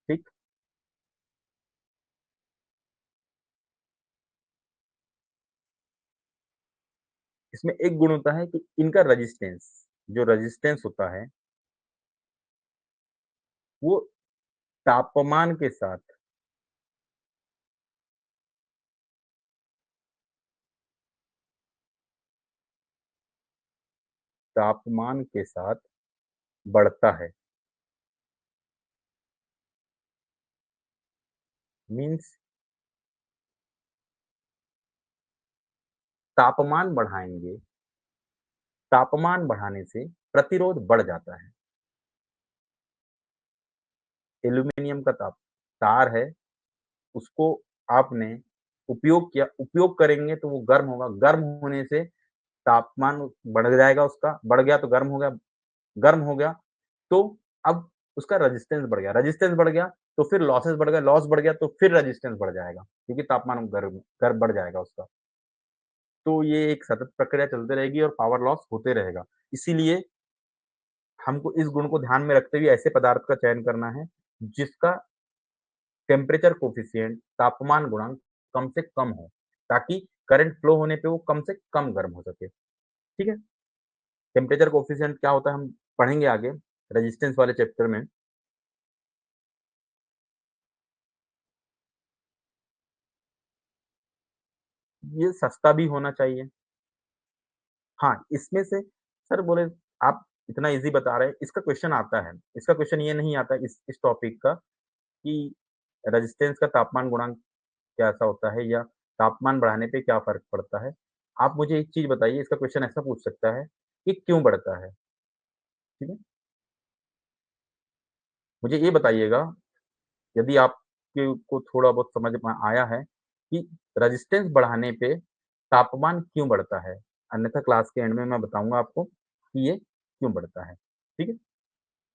ठीक? इसमें एक गुण होता है कि इनका रेजिस्टेंस, जो रेजिस्टेंस होता है, वो तापमान के साथ तापमान के साथ बढ़ता है। मीन्स तापमान बढ़ाएँगे, तापमान बढ़ाने से प्रतिरोध बढ़ जाता है। एल्यूमीनियम का तार है, उसको आपने उपयोग किया, उपयोग करेंगे तो वो गर्म होगा, गर्म होने से तापमान बढ़ जाएगा उसका, बढ़ गया तो गर्म हो गया, गर्म हो गया तो अब उसका रेजिस्टेंस बढ़ गया तो फिर लॉसेस बढ़ गया, लॉस बढ़ गया तो फिर रेजिस्टेंस बढ़ जाएगा, क्योंकि तापमान गर्म बढ़ जाएगा उसका। तो ये एक सतत प्रक्रिया चलती रहेगी और पावर लॉस होते रहेगा। इसीलिए हमको इस गुण को ध्यान में रखते हुए ऐसे पदार्थ का चयन करना है, जिसका टेम्परेचर कोएफ़िशिएंट तापमान गुणांक कम से कम हो, ताकि करंट फ्लो होने पे वो कम से कम गर्म हो सके, ठीक है? टेम्परेचर कोएफ़िशिएंट क्या होता है हम पढ़ेंगे आगे, रेजिस्टेंस वाले चैप्टर में। ये सस्ता भी होना चाहिए। हाँ, इसमें से सर बोले आप इतना ईज़ी बता रहे हैं, इसका क्वेश्चन आता है। इसका क्वेश्चन ये नहीं आता इस टॉपिक का कि रेजिस्टेंस का तापमान गुणांक कैसा होता है या तापमान बढ़ाने पे क्या फ़र्क पड़ता है? आप मुझे एक चीज़ बताइए, इसका क्वेश्चन ऐसा पूछ सकता है कि क्यों बढ़ता है? ठीक है? मुझे ये बताइएगा, यदि आपके को थोड़ा बहुत समझ में आया है कि रेजिस्टेंस बढ़ाने पे तापमान क्यों बढ़ता है? अन्यथा क्लास के एंड में मैं बताऊँगा आपको कि ये क्यों बढ़ता है। ठीक है?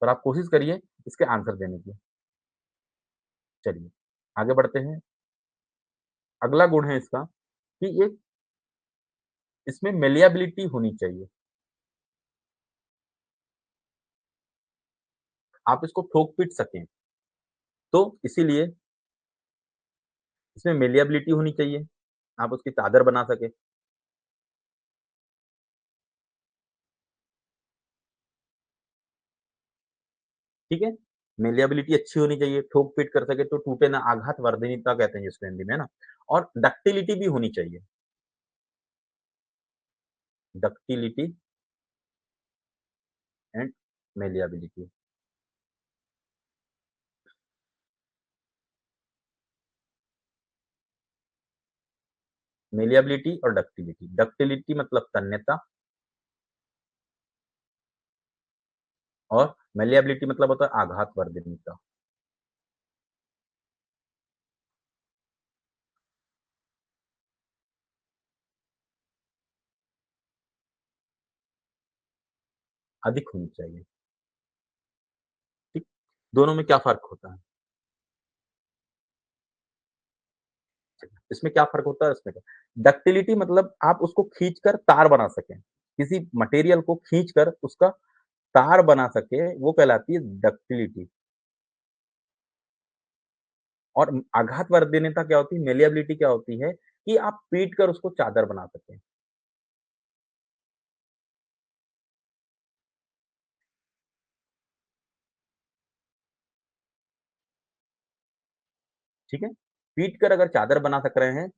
और आप कोशिश करिए इसके आंसर देने की। चलिए, आगे बढ़ते हैं। अगला गुण है इसका कि एक इसमें मैलिएबिलिटी होनी चाहिए। आप इसको ठोक-पीट सकें, तो इसीलिए इसमें मैलिएबिलिटी होनी चाहिए। आप उसकी चादर बना सकें, ठीक है? मैलिएबिलिटी अच्छी होनी चाहिए, ठोक-पीट कर सके तो टूटे ना, आघात वर्धनीयता कहते हैं जिसको हिंदी में, है ना? और डक्टिलिटी भी होनी चाहिए। Ductility and malleability. मैलिएबिलिटी और डक्टिलिटी। डक्टिलिटी मतलब तन्यता और मैलिएबिलिटी मतलब होता है आघात वर्धनीयता। अधिक होनी चाहिए, ठीक? दोनों में क्या फ़र्क होता है? इसमें क्या फ़र्क होता है, इसमें क्या डक्टिलिटी मतलब आप उसको खींचकर तार बना सकें। किसी मटेरियल को खींचकर उसका तार बना सके, वो कहलाती है डक्टिलिटी। और आघात वर्धनीयता क्या होती है, मैलिएबिलिटी क्या होती है कि आप पीट कर उसको चादर बना सकें, ठीक है? पीट कर अगर चादर बना सक रहे हैं,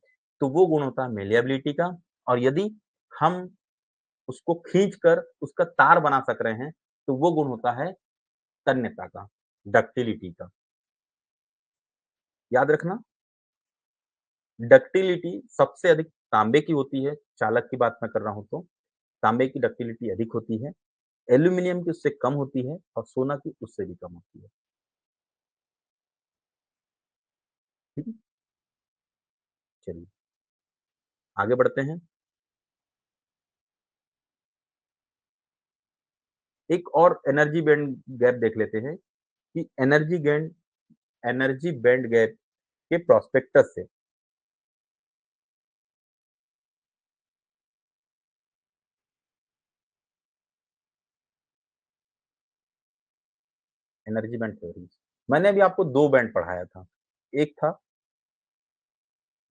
तो वो गुण होता है मैलिएबिलिटी का। और यदि हम उसको खींचकर उसका तार बना सक रहे हैं, तो वो गुण होता है तन्यता का, डक्टिलिटी का। याद रखना, डक्टिलिटी सबसे अधिक तांबे की होती है, चालक की बात मैं कर रहा हूँ तो। तांबे की डक्टिलिटी अधिक होती है, एल्यूमीनियम की उससे कम होती है और सोना की उससे भी कम होती है। ठीक है? चलिए, आगे बढ़ते हैं। एक और एनर्जी बैंड गैप देख लेते हैं कि energy gain energy band gap के प्रोस्पेक्टस से। Energy band theory. मैंने अभी आपको 2 बैंड पढ़ाया था। एक था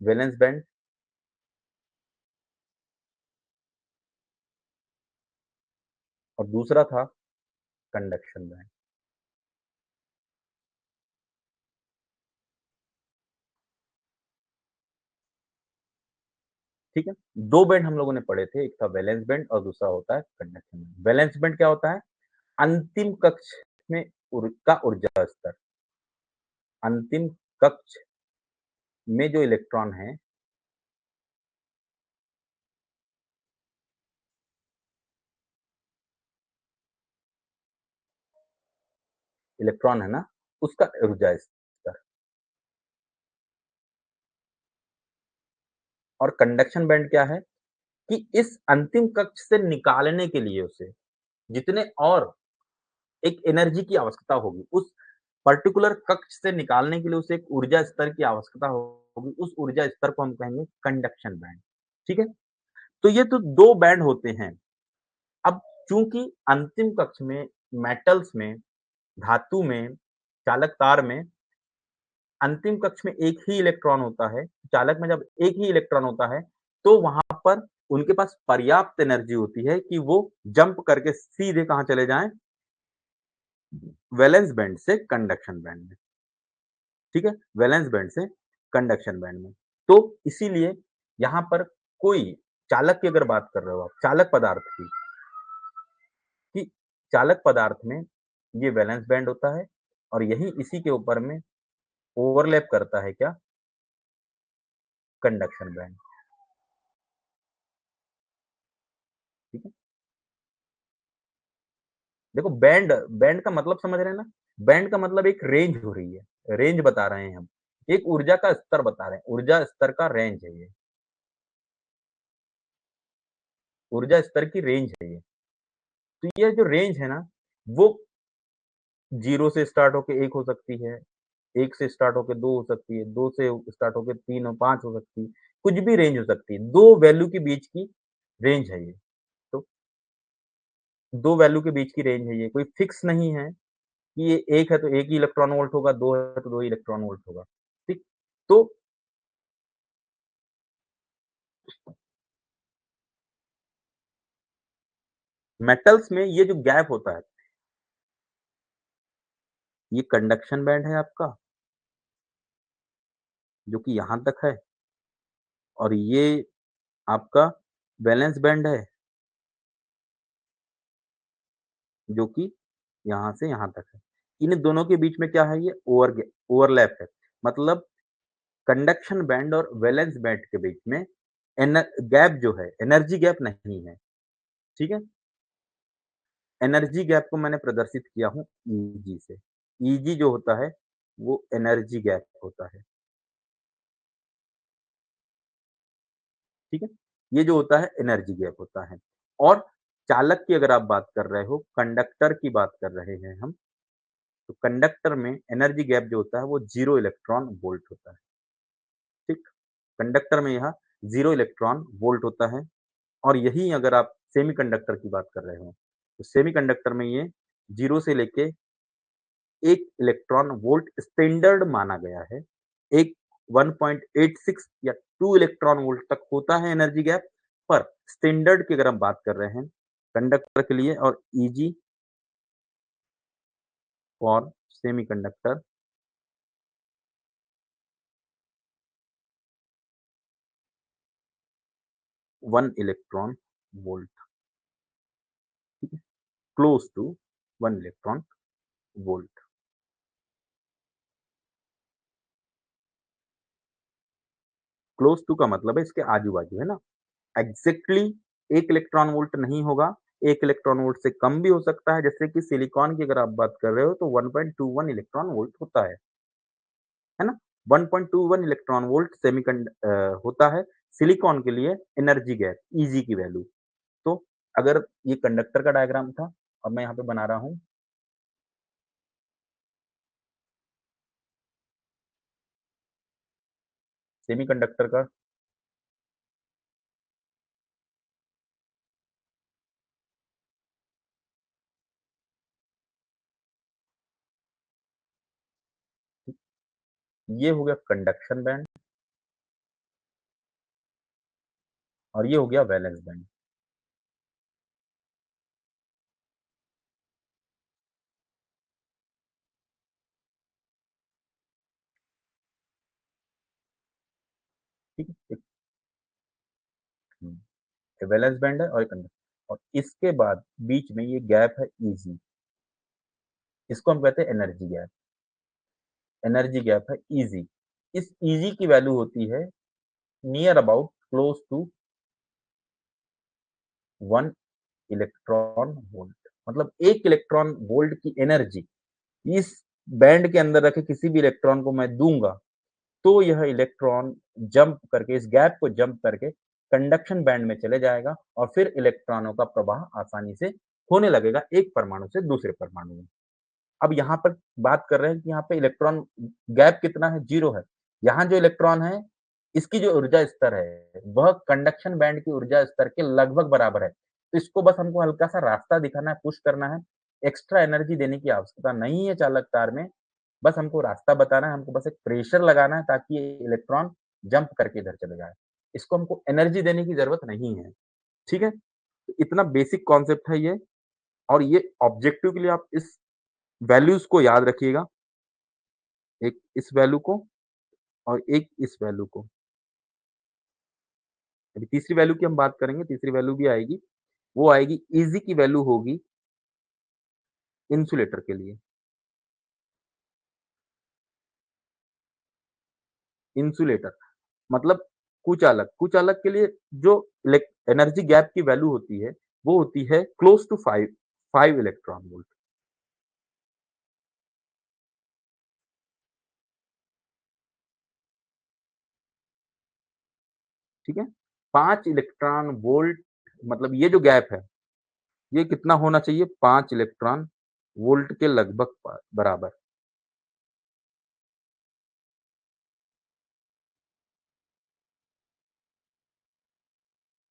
वैलेंस बैंड और दूसरा था कंडक्शन बैंड। ठीक है? 2 बैंड हम लोगों ने पढ़े थे, एक था वैलेंस बैंड और दूसरा होता है कंडक्शन बैंड। वैलेंस बैंड क्या होता है? अंतिम कक्ष में का ऊर्जा स्तर। अंतिम कक्ष में जो इलेक्ट्रॉन है, इलेक्ट्रॉन है ना, उसका ऊर्जा स्तर। और कंडक्शन बैंड क्या है? कि इस अंतिम कक्ष से निकालने के लिए उसे जितने और एक एनर्जी की आवश्यकता होगी, उस पर्टिकुलर कक्ष से निकालने के लिए उसे एक ऊर्जा स्तर की आवश्यकता होगी, उस ऊर्जा स्तर को हम कहेंगे कंडक्शन बैंड। ठीक है? तो ये तो 2 बैंड होते हैं। अब चूँकि अंतिम कक्ष में, मेटल्स में, धातु में, चालक तार में अंतिम कक्ष में एक ही इलेक्ट्रॉन होता है, चालक में जब एक ही इलेक्ट्रॉन होता है, तो वहाँ पर उनके पास पर्याप्त एनर्जी होती है कि वो जंप करके सीधे कहाँ चले जाएँ, वैलेंस बैंड से कंडक्शन बैंड में। ठीक है? वैलेंस बैंड से कंडक्शन बैंड में। तो इसीलिए यहाँ पर कोई चालक की अगर बात कर रहे हो आप, चालक पदार्थ की, कि चालक पदार्थ में ये वैलेंस बैंड होता है और यही इसी के ऊपर में ओवरलैप करता है क्या? Conduction band. ठीक है? देखो बैंड बैंड का मतलब समझ रहे हैं ना? बैंड का मतलब एक रेंज हो रही है, रेंज बता रहे हैं हम। एक ऊर्जा का स्तर बता रहे हैं, ऊर्जा स्तर का रेंज है ये, ऊर्जा स्तर की रेंज है ये। तो ये जो रेंज है ना, वो 0 से स्टार्ट होके 1 हो सकती है, 1 से स्टार्ट होके 2 हो सकती है, 2 से स्टार्ट होके 3 और 5 हो सकती है, कुछ भी रेंज हो सकती है। 2 वैल्यू के बीच की रेंज है ये। तो 2 वैल्यू के बीच की रेंज है ये, कोई फिक्स नहीं है कि ये 1 है तो 1 ही इलेक्ट्रॉन वोल्ट होगा, 2 है तो 2 ही इलेक्ट्रॉन वोल्ट होगा। ठीक? तो मेटल्स में ये जो गैप होता है, ये कंडक्शन बैंड है आपका, जो कि यहाँ तक है और ये आपका वैलेंस बैंड है, जो कि यहाँ से यहाँ तक है। इन दोनों के बीच में क्या है ये ओवरलैप है। मतलब कंडक्शन बैंड और वैलेंस बैंड के बीच में गैप जो है, एनर्जी गैप नहीं है। ठीक है? एनर्जी गैप को मैंने प्रदर्शित किया हूँ ईजी से। ईजी जो होता है, वो एनर्जी गैप होता है। ठीक है? ये जो होता है एनर्जी गैप होता है। और चालक की अगर आप बात कर रहे हो, कंडक्टर की बात कर रहे हैं हम, तो कंडक्टर में एनर्जी गैप जो होता है वो 0 इलेक्ट्रॉन वोल्ट होता है। ठीक? कंडक्टर में यह 0 इलेक्ट्रॉन वोल्ट होता है और यही अगर आप सेमीकंडक्टर की बात कर रहे हो, तो सेमीकंडक्टर में ये 0 से लेके 1 इलेक्ट्रॉन वोल्ट स्टैंडर्ड माना गया है। एक 1.86 या 2 इलेक्ट्रॉन वोल्ट तक होता है एनर्जी गैप, पर स्टैंडर्ड की अगर हम बात कर रहे हैं कंडक्टर के लिए और Eg for semiconductor 1 electron volt, ठीक है? Close to 1 electron volt. Close to का मतलब है इसके आजू-बाजू, है ना? एग्ज़ैक्टली 1 इलेक्ट्रॉन वोल्ट नहीं होगा, 1 इलेक्ट्रॉन वोल्ट से कम भी हो सकता है, जैसे कि सिलिकॉन की अगर आप बात कर रहे हो तो 1.21 इलेक्ट्रॉन वोल्ट होता है ना? 1.21 इलेक्ट्रॉन वोल्ट होता है सिलिकॉन के लिए एनर्जी गैप, ईजी की वैल्यू। तो अगर ये कंडक्टर का डायग्राम था, अब मैं यहाँ पे बना रहा हूँ सेमीकंडक्टर का ये हो गया कंडक्शन बैंड और ये हो गया वैलेंस बैंड। ठीक है? ये वैलेंस बैंड है और ये कंडक्शन और इसके बाद बीच में ये गैप है ईजी, इसको हम कहते हैं एनर्जी गैप। एनर्जी गैप है ईजी। इस ईजी की वैल्यू होती है near about close to 1 electron volt. मतलब 1 इलेक्ट्रॉन वोल्ट की एनर्जी इस बैंड के अंदर रखे किसी भी इलेक्ट्रॉन को मैं दूंगा तो यह इलेक्ट्रॉन जंप करके इस गैप को जंप करके कंडक्शन बैंड में चले जाएगा और फिर इलेक्ट्रॉनों का प्रवाह आसानी से होने लगेगा एक परमाणु से दूसरे परमाणु में। अब यहाँ पर बात कर रहे हैं कि यहाँ पे इलेक्ट्रॉन गैप कितना है? 0 है। यहाँ जो इलेक्ट्रॉन है, इसकी जो ऊर्जा स्तर है, वह कंडक्शन बैंड की ऊर्जा स्तर के लगभग बराबर है। तो इसको बस हमको हल्का-सा रास्ता दिखाना है, पुश करना है। एक्स्ट्रा एनर्जी देने की आवश्यकता नहीं है चालक तार में, बस हमको रास्ता बताना है, हमको बस एक प्रेशर लगाना है ताकि ये इलेक्ट्रॉन जंप करके इधर चले जाए। इसको हमको एनर्जी देने की ज़रूरत नहीं है, ठीक है? तो इतना बेसिक कॉन्सेप्ट है ये और ये ऑब्जेक्टिव के लिए आप इस वैल्यूज़ को याद रखिएगा, एक इस वैल्यू को और एक इस वैल्यू को। अभी तीसरी वैल्यू की हम बात करेंगे, तीसरी वैल्यू भी आएगी, वो आएगी ईज़ी की वैल्यू होगी इंसुलेटर के लिए। इंसुलेटर मतलब कुचालक, कुचालक के लिए जो एनर्जी गैप की वैल्यू होती है, वो होती है क्लोज़ टू 5 इलेक्ट्रॉन वोल्ट। ठीक है? 5 इलेक्ट्रॉन वोल्ट मतलब ये जो गैप है, ये कितना होना चाहिए? 5 इलेक्ट्रॉन वोल्ट के लगभग बराबर।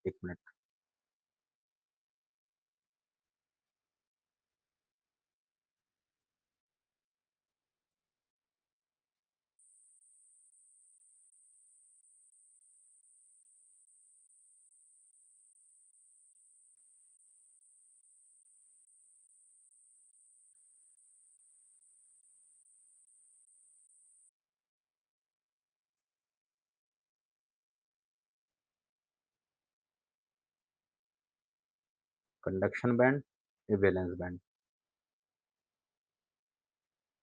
1 मिनट। कंडक्शन बैंड, ये वैलेंस बैंड।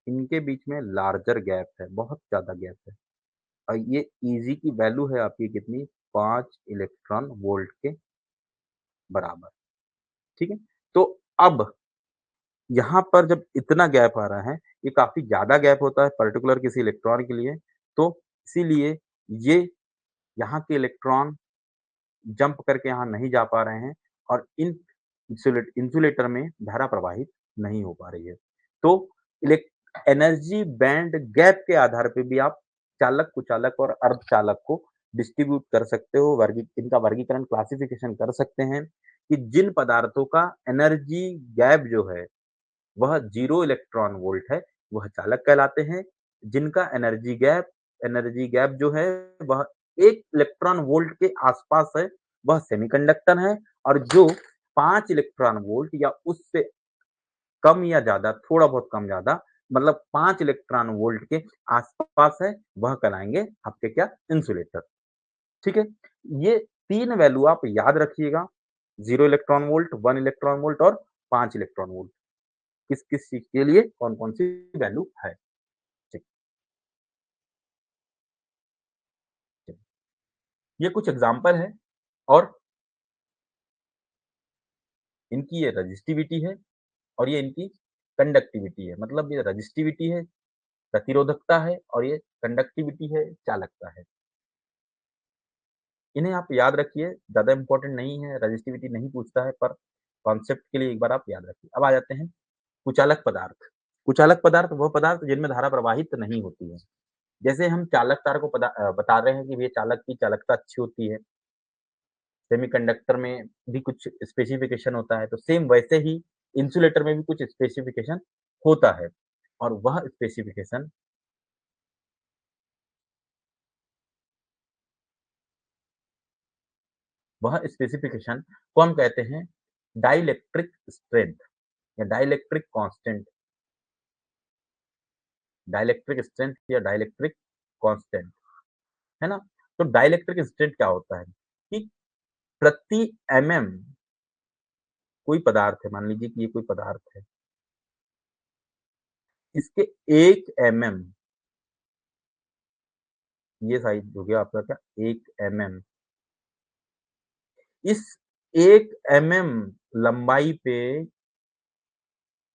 इनके बीच में लार्जर गैप है, बहुत ज़्यादा गैप है और ये ईज़ी की वैल्यू है आपकी कितनी? 5 इलेक्ट्रॉन वोल्ट के बराबर, ठीक है? तो अब यहाँ पर जब इतना गैप आ रहा है, ये काफ़ी ज़्यादा गैप होता है पर्टिकुलर किसी इलेक्ट्रॉन के लिए, तो इसीलिए ये यहाँ के इलेक्ट्रॉन जंप करके यहाँ नहीं जा पा रहे हैं और इन इंसुलेटर में धारा प्रवाहित नहीं हो पा रही है। तो इलेक एनर्जी बैंड गैप के आधार पे भी आप चालक, कुचालक और अर्धचालक को डिस्ट्रीब्यूट कर सकते हो, इनका वर्गीकरण क्लासिफिकेशन कर सकते हैं कि जिन पदार्थों का एनर्जी गैप जो है वह 0 इलेक्ट्रॉन वोल्ट है, वह चालक कहलाते हैं। जिनका एनर्जी गैप जो है वह 1 इलेक्ट्रॉन वोल्ट के आसपास है, वह सेमीकंडक्टर है और जो 5 इलेक्ट्रॉन वोल्ट या उससे कम या ज़्यादा, थोड़ा बहुत कम ज़्यादा मतलब 5 इलेक्ट्रॉन वोल्ट के आसपास है, वह कहलाएँगे आपके क्या? इंसुलेटर, ठीक है? ये 3 वैल्यू आप याद रखिएगा, 0 इलेक्ट्रॉन वोल्ट, 1 इलेक्ट्रॉन वोल्ट और 5 इलेक्ट्रॉन वोल्ट। किस-किस चीज़ के लिए कौन-कौन सी वैल्यू है। ठीक, ठीक। ये कुछ एग्ज़ाम्पल है और इनकी ये रेज़िस्टिविटी है और ये इनकी कंडक्टिविटी है। मतलब ये रेज़िस्टिविटी है, प्रतिरोधकता है और ये कंडक्टिविटी है, चालकता है। इन्हें आप याद रखिए, ज़्यादा इम्पोर्टेंट नहीं है, रेज़िस्टिविटी नहीं पूछता है पर कॉन्सेप्ट के लिए एक बार आप याद रखिए। अब आ जाते हैं कुचालक पदार्थ। कुचालक पदार्थ वह पदार्थ जिनमें धारा प्रवाहित नहीं होती है। जैसे हम चालक तार को बता रहे हैं कि ये चालक की चालकता अच्छी होती है, सेमीकंडक्टर में भी कुछ स्पेसिफिकेशन होता है, तो सेम वैसे ही इंसुलेटर में भी कुछ स्पेसिफिकेशन होता है और वह स्पेसिफिकेशन को हम कहते हैं डाइइलेक्ट्रिक स्ट्रेंथ या डाइइलेक्ट्रिक स्ट्रेंथ या डाइइलेक्ट्रिक कांस्टेंट, है ना? तो डाइइलेक्ट्रिक स्ट्रेंथ क्या होता है कि प्रति एमएम कोई पदार्थ है, मान लीजिए कि ये कोई पदार्थ है, इसके 1 एमएम ये साइज़ हो गया आपका क्या 1 एमएम, इस 1 एमएम लंबाई पे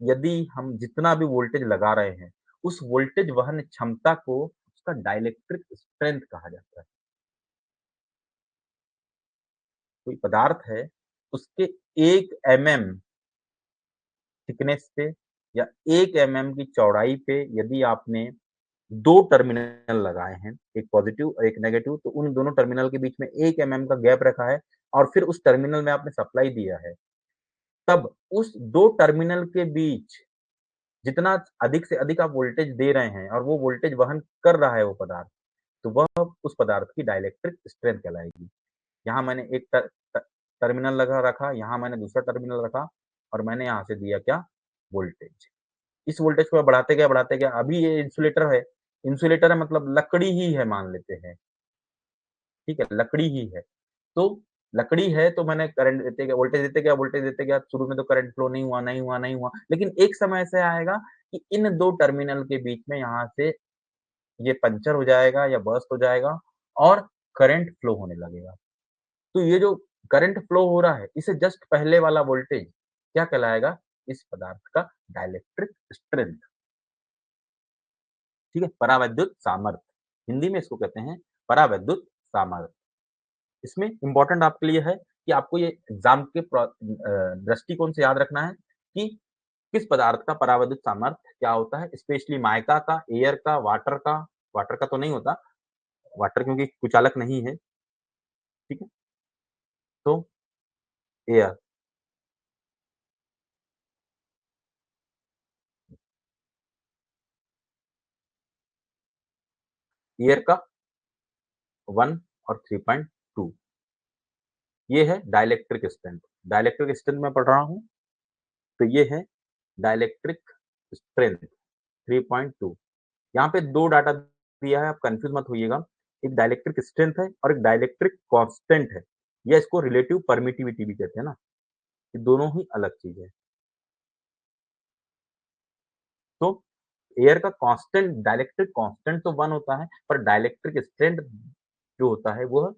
यदि हम जितना भी वोल्टेज लगा रहे हैं, उस वोल्टेज वहन क्षमता को उसका डाइइलेक्ट्रिक स्ट्रेंथ कहा जाता है। कोई पदार्थ है, उसके 1 एमएम थिकनेस पे या 1 एमएम की चौड़ाई पे यदि आपने 2 टर्मिनल लगाए हैं, एक पॉज़िटिव और एक नेगेटिव, तो उन दोनों टर्मिनल के बीच में 1 एमएम का गैप रखा है और फिर उस टर्मिनल में आपने सप्लाई दिया है, तब उस 2 टर्मिनल के बीच जितना अधिक से अधिक आप वोल्टेज दे रहे हैं और वो वोल्टेज वहन कर रहा है वो पदार्थ, तो वह उस पदार्थ की डाइइलेक्ट्रिक स्ट्रेंथ कहलाएगी। यहाँ मैंने एक टर्मिनल लगा रखा, यहाँ मैंने दूसरा टर्मिनल रखा और मैंने यहाँ से दिया क्या? वोल्टेज। इस वोल्टेज को बढ़ाते गया, अभी ये इंसुलेटर है मतलब लकड़ी ही है मान लेते हैं, ठीक है? लकड़ी ही है। तो लकड़ी है तो मैंने करंट वोल्टेज देते गया, शुरू में तो करंट फ्लो नहीं हुआ, लेकिन एक समय ऐसा आएगा कि इन 2 टर्मिनल के बीच में यहाँ से ये पंक्चर हो जाएगा या बर्स्ट हो जाएगा और करंट फ्लो होने लगेगा। तो ये जो करंट फ्लो हो रहा है, इससे जस्ट पहले वाला वोल्टेज क्या कहलाएगा? इस पदार्थ का डाइइलेक्ट्रिक स्ट्रेंथ, ठीक है? परावैद्युत सामर्थ्य, हिंदी में इसको कहते हैं परावैद्युत सामर्थ्य। इसमें इम्पोर्टेंट आपके लिए है कि आपको ये एग्ज़ाम के दृष्टिकोण से याद रखना है कि किस पदार्थ का परावैद्युत सामर्थ्य क्या होता है, स्पेशली माइका का, एयर का, वाटर का तो नहीं होता, वाटर क्योंकि कुचालक नहीं है, ठीक है? तो एयर एयर का 1 और 3.2 ये है डाइइलेक्ट्रिक स्ट्रेंथ। डाइइलेक्ट्रिक स्ट्रेंथ मैं पढ़ रहा हूँ, तो ये है डाइइलेक्ट्रिक स्ट्रेंथ 3.2। यहाँ पे 2 डाटा दिया है, आप कन्फ्यूज़ मत होइएगा। एक डाइइलेक्ट्रिक स्ट्रेंथ है और एक डाइइलेक्ट्रिक कांस्टेंट है, या इसको रिलेटिव परमिटिविटी भी कहते हैं ना, ये दोनों ही अलग चीज़ है। तो एयर का कांस्टेंट डाइइलेक्ट्रिक कांस्टेंट तो 1 होता है, पर डाइइलेक्ट्रिक स्ट्रेंथ जो होता है वह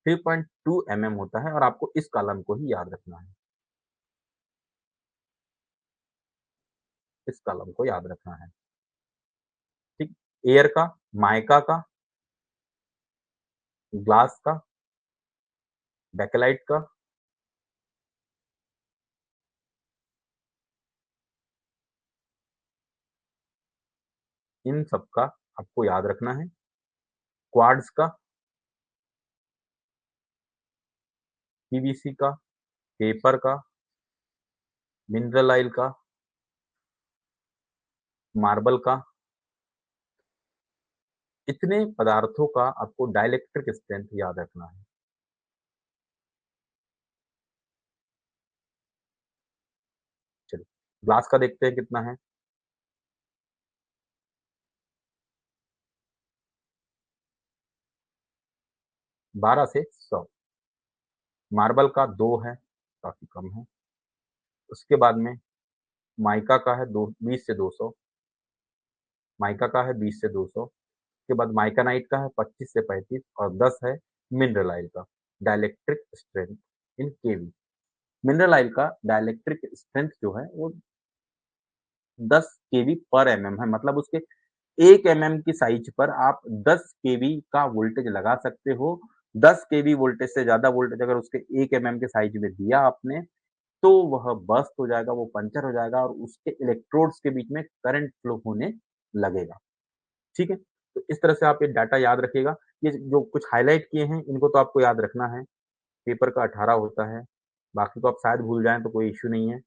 3.2 एमएम होता है और आपको इस कॉलम को ही याद रखना है, इस कॉलम को याद रखना है, ठीक? एयर का, माइका का, ग्लास का, बेकेलाइट का, इन सब का आपको याद रखना है। क्वार्ट्ज का, पीवीसी का, पेपर का, मिनरल ऑयल का, मार्बल का, इतने पदार्थों का आपको डाइइलेक्ट्रिक स्ट्रेंथ याद रखना है। चलिए, ग्लास का देखते हैं कितना है, 12 से 100। मार्बल का 2 है, काफ़ी कम है। उसके बाद में माइका का है दो 20 से 200, माइका का है 20 से 200, उसके बाद माइकानाइट का है 25 से 35 और 10 है मिनरल ऑयल का। Dielectric strength in kV. Mineral oil का डाइइलेक्ट्रिक स्ट्रेंथ जो है वो 10 केवी पर एमएम है, मतलब उसके 1 एमएम की साइज़ पर आप 10 केवी का वोल्टेज लगा सकते हो। 10 केवी वोल्टेज से ज़्यादा वोल्टेज अगर उसके 1 एमएम के साइज़ में दिया आपने, तो वह बर्स्ट हो जाएगा, वो पंक्चर हो जाएगा और उसके इलेक्ट्रोड्स के बीच में करंट फ्लो होने लगेगा, ठीक है? तो इस तरह से आप ये डाटा याद रखिएगा। ये जो कुछ हाइलाइट किए हैं, इनको तो आपको याद रखना है। पेपर का 18 होता है, बाकी तो आप शायद भूल जाएँ तो कोई इश्यू नहीं है,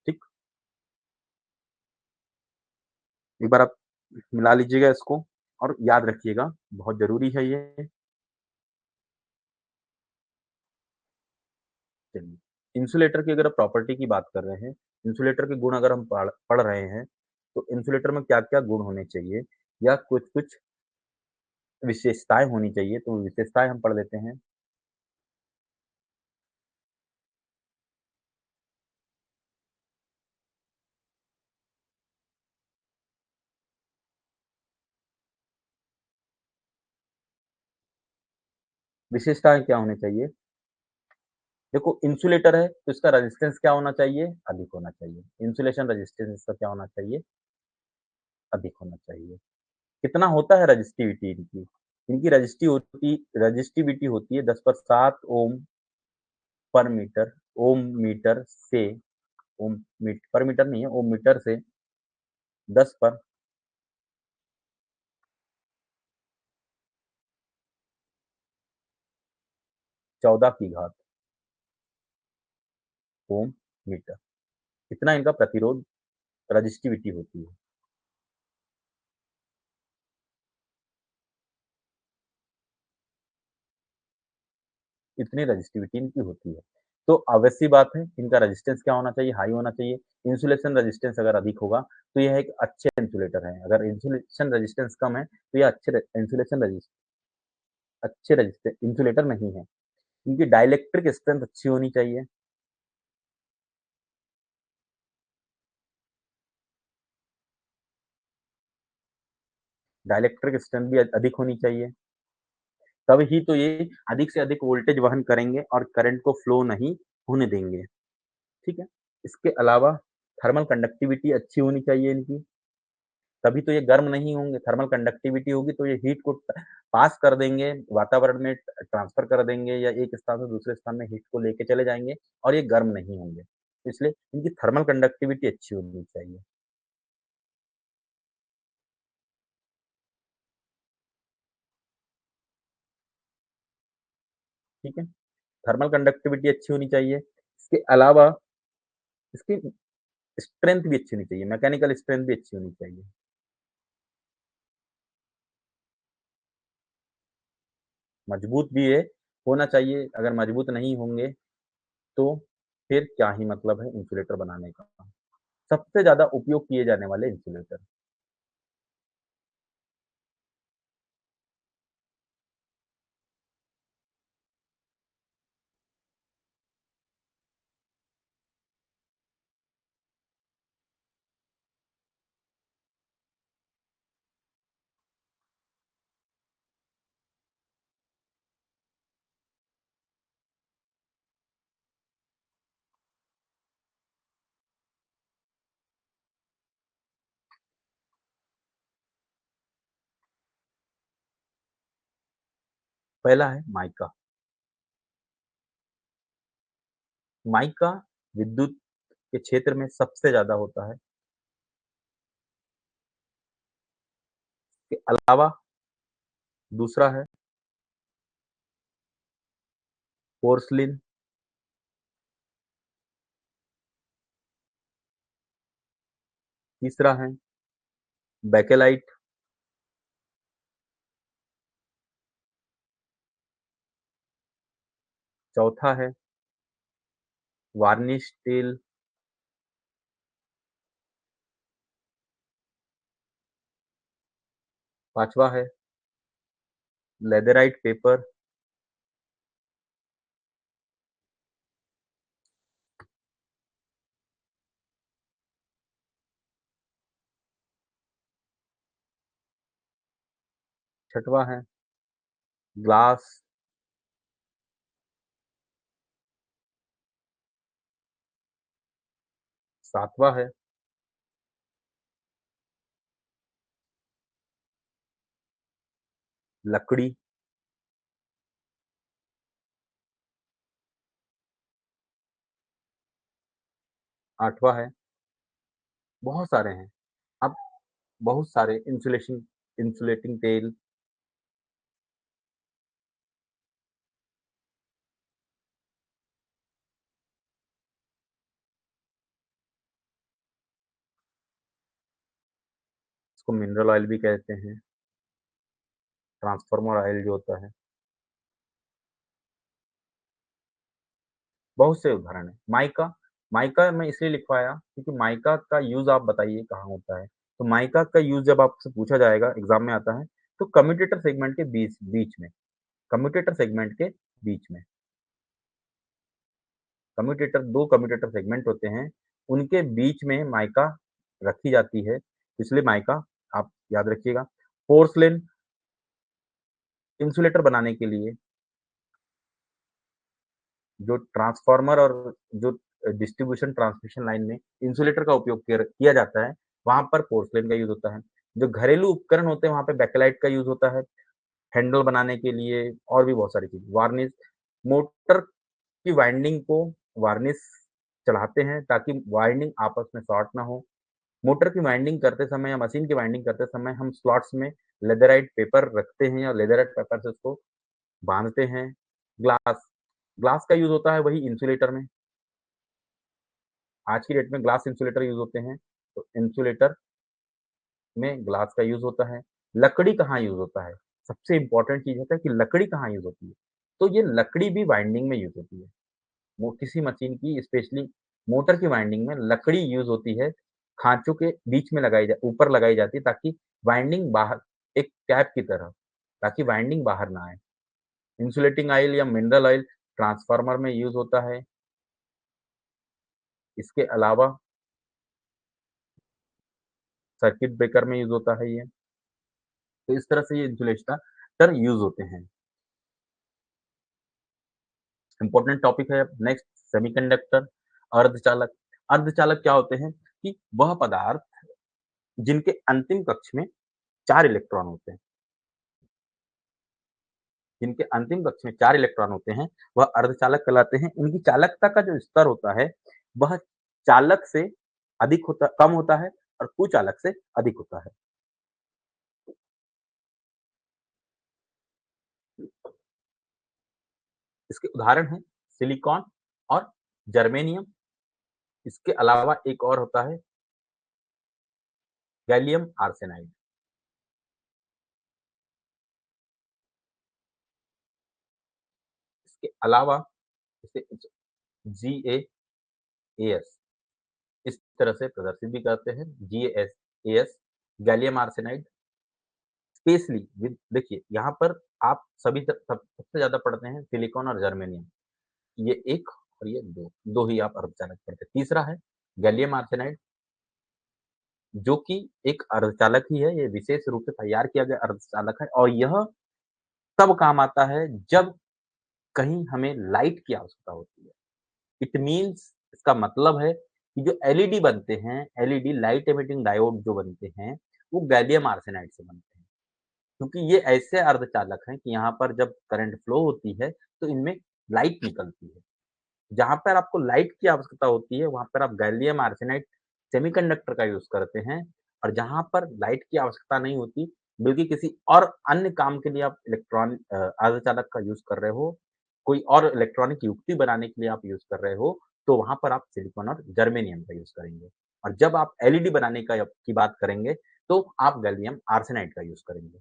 ठीक? एक बार आप मिला लीजिएगा इसको और याद रखिएगा, बहुत ज़रूरी है ये। चलिए, इंसुलेटर की अगर आप प्रॉपर्टी की बात कर रहे हैं, इंसुलेटर के गुण अगर हम पढ़ पढ़ रहे हैं, तो इंसुलेटर में क्या-क्या गुण होने चाहिए या कुछ-कुछ विशेषताएँ होनी चाहिए, तो विशेषताएँ हम पढ़ लेते हैं। विशेषताएँ क्या होनी चाहिए? देखो इंसुलेटर है, तो इसका रेजिस्टेंस क्या होना चाहिए? अधिक होना चाहिए। इंसुलेशन रेजिस्टेंस इसका क्या होना चाहिए? अधिक होना चाहिए। कितना होता है रेजिस्टिविटी इनकी? इनकी रेजिस्टिविटी होती है 10 पर 7 ओम पर मीटर, ओम मीटर से ओम मीट पर मीटर नहीं है, ओम मीटर से 10 पर 14 की घात ओम मीटर। इतना इनका प्रतिरोध रेजिस्टिविटी होती है। इतनी रेजिस्टिविटी इनकी होती है। तो ऑब्वियस सी बात है, इनका रेजिस्टेंस क्या होना चाहिए? हाई होना चाहिए। इंसुलेशन रेजिस्टेंस अगर अधिक होगा, तो यह एक अच्छे इंसुलेटर है। अगर इंसुलेशन रेजिस्टेंस कम है, तो यह अच्छे इंसुलेटर नहीं है। इनकी डाइइलेक्ट्रिक स्ट्रेंथ अच्छी होनी चाहिए। डाइइलेक्ट्रिक स्ट्रेंथ भी अधिक होनी चाहिए। तब ही तो ये अधिक से अधिक वोल्टेज वहन करेंगे और करंट को फ्लो नहीं होने देंगे। ठीक है? इसके अलावा थर्मल कंडक्टिविटी अच्छी होनी चाहिए इनकी। तभी तो ये गर्म नहीं होंगे, थर्मल कंडक्टिविटी होगी तो ये हीट को पास कर देंगे, वातावरण में ट्रांसफ़र कर देंगे या एक स्थान से दूसरे स्थान में हीट को लेके चले जाएँगे और ये गर्म नहीं होंगे। इसलिए इनकी थर्मल कंडक्टिविटी अच्छी होनी चाहिए, ठीक है? थर्मल कंडक्टिविटी अच्छी होनी चाहिए। इसके अलावा इसकी स्ट्रेंथ भी अच्छी होनी चाहिए, मैकेनिकल स्ट्रेंथ भी अच्छी होनी चाहिए। मजबूत भी ये होना चाहिए, अगर मजबूत नहीं होंगे तो फिर क्या ही मतलब है इंसुलेटर बनाने का। सबसे ज़्यादा उपयोग किए जाने वाले इंसुलेटर, पहला है माइका। माइका विद्युत के क्षेत्र में सबसे ज़्यादा होता है। इसके अलावा दूसरा है पोर्सिलिन, तीसरा है बेकेलाइट, चौथा है वार्निश स्टील, पाँचवा है लेदराइट पेपर, छठवां है ग्लास, सातवां है लकड़ी, 8वां है, बहुत सारे हैं। अब बहुत सारे इंसुलेटिंग तेल, इसको मिनरल ऑयल भी कहते हैं, ट्रांसफार्मर ऑयल जो होता है, बहुत से उदाहरण हैं। माइका, माइका मैं इसलिए लिखवाया क्योंकि माइका का यूज़ आप बताइए कहाँ होता है? तो माइका का यूज़ जब आपसे पूछा जाएगा, एग्ज़ाम में आता है, तो कम्यूटेटर सेगमेंट के बीच बीच में, कम्यूटेटर सेगमेंट के बीच में, कम्यूटेटर 2 कम्यूटेटर सेगमेंट होते हैं, उनके बीच में माइका रखी जाती है, इसलिए माइका आप याद रखिएगा। पोर्सिलेन इंसुलेटर बनाने के लिए जो ट्रांसफार्मर और जो डिस्ट्रीब्यूशन ट्रांसमिशन लाइन में इंसुलेटर का उपयोग किया जाता है, वहाँ पर पोर्सिलेन का यूज़ होता है। जो घरेलू उपकरण होते हैं, वहाँ पे बेकेलाइट का यूज़ होता है, हैंडल बनाने के लिए और भी बहुत सारी चीज़ें। वार्निश, मोटर की वाइंडिंग को वार्निश चढ़ाते हैं ताकि वाइंडिंग आपस में शॉर्ट ना हो। मोटर की वाइंडिंग करते समय या मशीन की वाइंडिंग करते समय हम स्लॉट्स में लेदराइट पेपर रखते हैं और लेदराइट पेपर से उसको बाँधते हैं। ग्लास, ग्लास का यूज़ होता है वही इंसुलेटर में। आज की डेट में ग्लास इंसुलेटर यूज़ होते हैं, तो इंसुलेटर में ग्लास का यूज़ होता है। लकड़ी कहाँ यूज़ होता है? सबसे इम्पोर्टेंट चीज़ होता है कि लकड़ी कहाँ यूज़ होती है? तो ये लकड़ी भी वाइंडिंग में यूज़ होती है। वो किसी मशीन की स्पेशली मोटर की वाइंडिंग में लकड़ी यूज़ होती है, खाँचों के बीच में ऊपर लगाई जाती है ताकि वाइंडिंग बाहर एक कैप की तरह, ताकि वाइंडिंग बाहर ना आए। इंसुलेटिंग ऑयल या मिनरल ऑयल ट्रांसफार्मर में यूज़ होता है। इसके अलावा सर्किट ब्रेकर में यूज़ होता है ये। तो इस तरह से ये इंसुलेटर यूज़ होते हैं। इम्पोर्टेंट टॉपिक है नेक्स्ट सेमीकंडक्टर, अर्धचालक। अर्धचालक क्या होते हैं कि वह पदार्थ जिनके अंतिम कक्ष में 4 इलेक्ट्रॉन होते हैं, जिनके अंतिम कक्ष में 4 इलेक्ट्रॉन होते हैं, वह अर्धचालक कहलाते हैं। इनकी चालकता का जो स्तर होता है, वह चालक से कम होता है और कुचालक से अधिक होता है। इसके उदाहरण हैं सिलिकॉन और जर्मेनियम। इसके अलावा एक और होता है गैलियम आर्सेनाइड। इसके अलावा इसे GaAs इस तरह से प्रदर्शित भी करते हैं। GaAs gallium arsenide specially with देखिए यहाँ पर आप सभी सबसे ज़्यादा पढ़ते हैं सिलिकॉन और जर्मेनियम। ये 1 और ये 2, 2 ही आप अर्धचालक पढ़ते हैं। तीसरा है गैलियम आर्सेनाइड जो कि एक अर्धचालक ही है, ये विशेष रूप से तैयार किया गया अर्धचालक है और यह तब काम आता है जब कहीं हमें लाइट की आवश्यकता होती है। इट मीन्स इसका मतलब है कि जो एलईडी बनते हैं, एलईडी लाइट एमिटिंग डायोड जो बनते हैं, वो गैलियम आर्सेनाइड से बनते हैं। क्योंकि ये ऐसे अर्धचालक हैं कि यहाँ पर जब करंट फ्लो होती है, तो इनमें लाइट निकलती है। जहाँ पर आपको लाइट की आवश्यकता होती है, वहाँ पर आप गैलियम आर्सेनाइड सेमीकंडक्टर का यूज़ करते हैं और जहाँ पर लाइट की आवश्यकता नहीं होती, बल्कि किसी और अन्य काम के लिए आप अर्धचालक का यूज़ कर रहे हो, कोई और इलेक्ट्रॉनिक युक्ति बनाने के लिए आप यूज़ कर रहे हो, तो वहाँ पर आप सिलिकॉन और जर्मेनियम का यूज़ करेंगे। और जब आप एलईडी बनाने की बात करेंगे, तो आप गैलियम आर्सेनाइड का यूज़ करेंगे,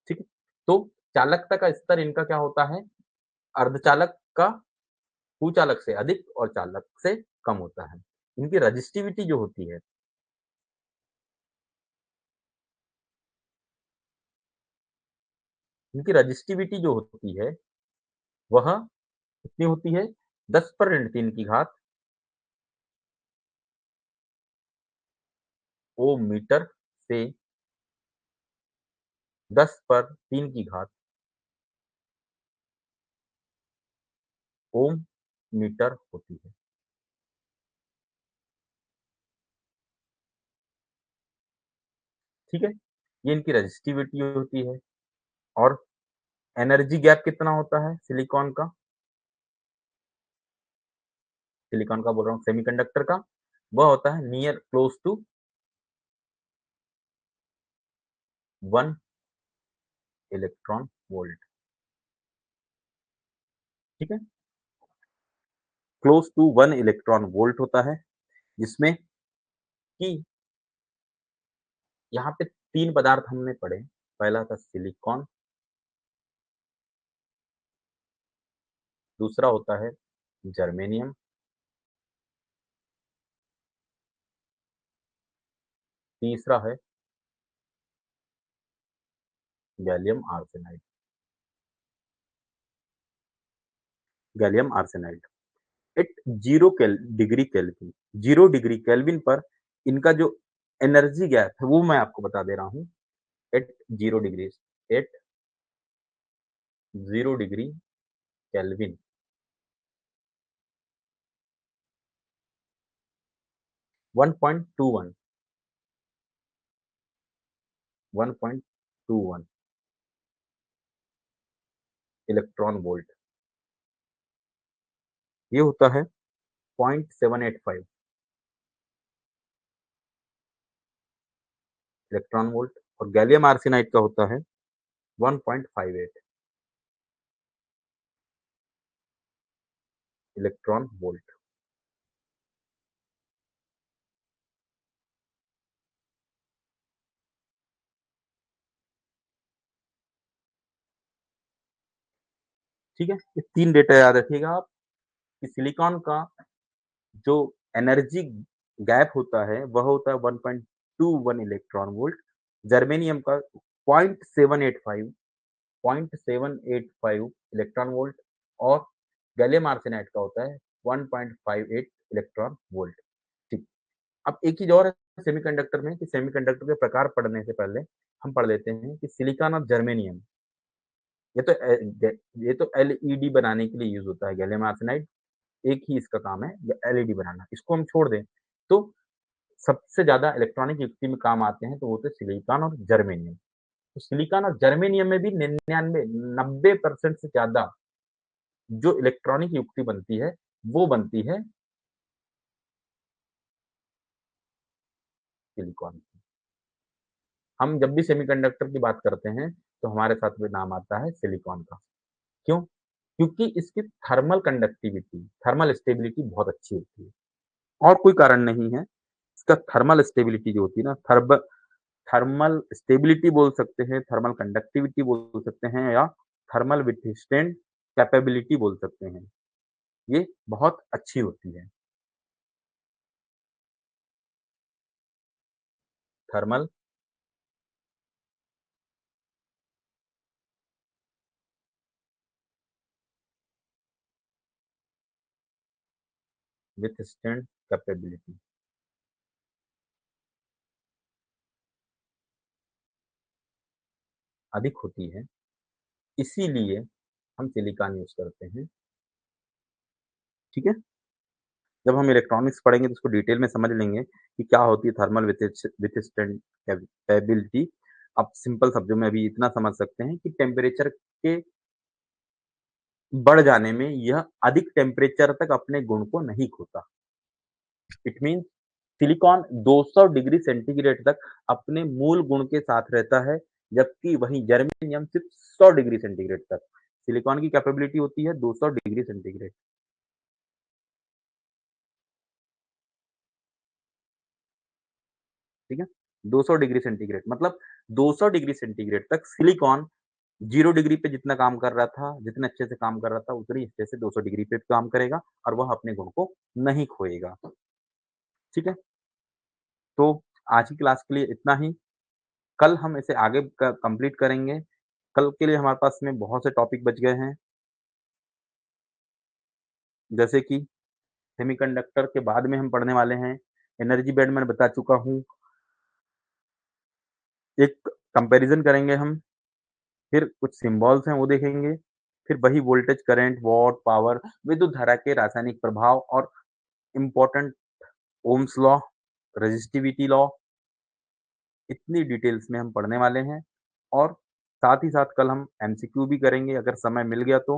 ठीक है? तो चालकता का स्तर इनका क्या होता है? अर्धचालक का कुचालक से अधिक और चालक से कम होता है। इनकी रेजिस्टिविटी जो होती है, इनकी रेजिस्टिविटी जो होती है, वह कितनी होती है? 10 पर ऋण 3 की घात ओम मीटर से 10 पर 3 की घात ओम मीटर होती है। ठीक है? ये इनकी रेजिस्टिविटी होती है और एनर्जी गैप कितना होता है सिलिकॉन का? सिलिकॉन का बोल रहा हूँ सेमीकंडक्टर का वह होता है near close to 1 electron volt, ठीक है? क्लोज टू 1 इलेक्ट्रॉन वोल्ट होता है, जिसमें कि यहाँ पे 3 पदार्थ हमने पढ़े। पहला था सिलिकॉन, दूसरा होता है जर्मेनियम, तीसरा है gallium arsenide. Gallium arsenide at 0 degree kelvin, 0 degree kelvin पर इनका जो एनर्जी गैप है वो मैं आपको बता दे रहा हूँ। At 0 degree, at 0 degree kelvin 1.21, 1.21 electron volt, ये होता है 0.785 इलेक्ट्रॉन वोल्ट, और गैलियम आर्सेनाइड का होता है 1.58 इलेक्ट्रॉन वोल्ट। ठीक है, ये 3 डेटा याद रखिएगा आप कि सिलिकॉन का जो एनर्जी गैप होता है वह होता है 1.21 इलेक्ट्रॉन वोल्ट, जर्मेनियम का 0.785 0.785 इलेक्ट्रॉन वोल्ट, और गैलियम आर्सेनाइड का होता है 1.58 इलेक्ट्रॉन वोल्ट। ठीक। अब एक चीज और है सेमीकंडक्टर में कि सेमीकंडक्टर के प्रकार पढ़ने से पहले हम पढ़ लेते हैं कि सिलिकॉन और जर्मेनियम, ये तो ये तो एलईडी बनाने के लिए यूज होता है गैलियम आर्सेनाइड, एक ही इसका काम है एलईडी बनाना। इसको हम छोड़ दें तो सबसे ज़्यादा इलेक्ट्रॉनिक युक्ति में काम आते हैं तो वो होते हैं सिलिकॉन और जर्मेनियम। तो सिलिकॉन और जर्मेनियम में भी 99 90% से ज़्यादा जो इलेक्ट्रॉनिक युक्ति बनती है, वो बनती है सिलिकॉन की। हम जब भी सेमीकंडक्टर की बात करते हैं, तो हमारे साथ में नाम आता है सिलिकॉन का। क्यों? क्योंकि इसकी थर्मल कंडक्टिविटी, थर्मल स्टेबिलिटी बहुत अच्छी होती है, और कोई कारण नहीं है। इसका थर्मल स्टेबिलिटी जो होती है ना, थर्मल स्टेबिलिटी बोल सकते हैं, थर्मल कंडक्टिविटी बोल सकते हैं, या थर्मल विथस्टैंड कैपेबिलिटी बोल सकते हैं। ये बहुत अच्छी होती है। थर्मल विथस्टैंड कैपेबिलिटी अधिक होती है, इसीलिए हम सिलिकॉन यूज़ करते हैं, ठीक है? जब हम इलेक्ट्रॉनिक्स पढ़ेंगे तो उसको डिटेल में समझ लेंगे कि क्या होती है थर्मल विथस्टैंड कैपेबिलिटी। आप सिंपल शब्दों में अभी इतना समझ सकते हैं कि टेम्परेचर के बढ़ जाने में यह अधिक टेम्परेचर तक अपने गुण को नहीं खोता। It means silicon 200 degree centigrade तक अपने मूल गुण के साथ रहता है, जबकि वहीं जर्मेनियम सिर्फ 100 डिग्री सेंटीग्रेड तक। सिलिकॉन की कैपेबिलिटी होती है 200 डिग्री सेंटीग्रेड, ठीक है? 200 डिग्री सेंटीग्रेड मतलब 200 डिग्री सेंटीग्रेड तक सिलिकॉन 0 डिग्री पे जितना काम कर रहा था, जितने अच्छे से काम कर रहा था, उतनी अच्छे से 200 डिग्री पे भी काम करेगा और वह अपने गुण को नहीं खोएगा, ठीक है? तो आज की क्लास के लिए इतना ही। कल हम इसे आगे क कंप्लीट करेंगे। कल के लिए हमारे पास में बहुत से टॉपिक बच गए हैं, जैसे कि सेमीकंडक्टर के बाद में हम पढ़ने वाले हैं, एनर्जी बैंड मैंने बता चुका हूँ, एक कंपैरिज़न करेंगे हम, फिर कुछ सिम्बल्स हैं वो देखेंगे, फिर वही वोल्टेज, करंट, वॉट, पावर, विद्युत धारा के रासायनिक प्रभाव और important Ohm's law, resistivity law, इतनी डिटेल्स में हम पढ़ने वाले हैं, और साथ ही साथ कल हम एमसीक्यू भी करेंगे अगर समय मिल गया तो।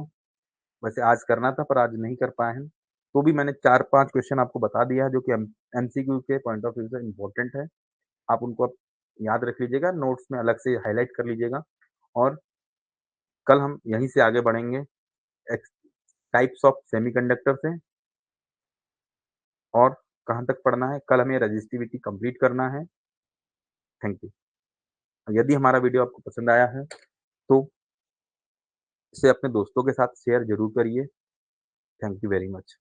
वैसे आज करना था पर आज नहीं कर पाए हैं। तो भी मैंने 4-5 क्वेश्चन आपको बता दिया है जो कि एमसीक्यू के पॉइंट ऑफ व्यू से इम्पोर्टेंट है। आप उनको अब याद रख लीजिएगा, नोट्स में अलग से हाइलाइट कर लीजिएगा और कल हम यहीं से आगे बढ़ेंगे एक्स टाइप्स ऑफ सेमीकंडक्टर से और कहाँ तक पढ़ना है, कल हमें रेजिस्टिविटी कंप्लीट करना है। Thank you. यदि हमारा वीडियो आपको पसंद आया है, तो इसे अपने दोस्तों के साथ शेयर ज़रूर करिए। Thank you very much.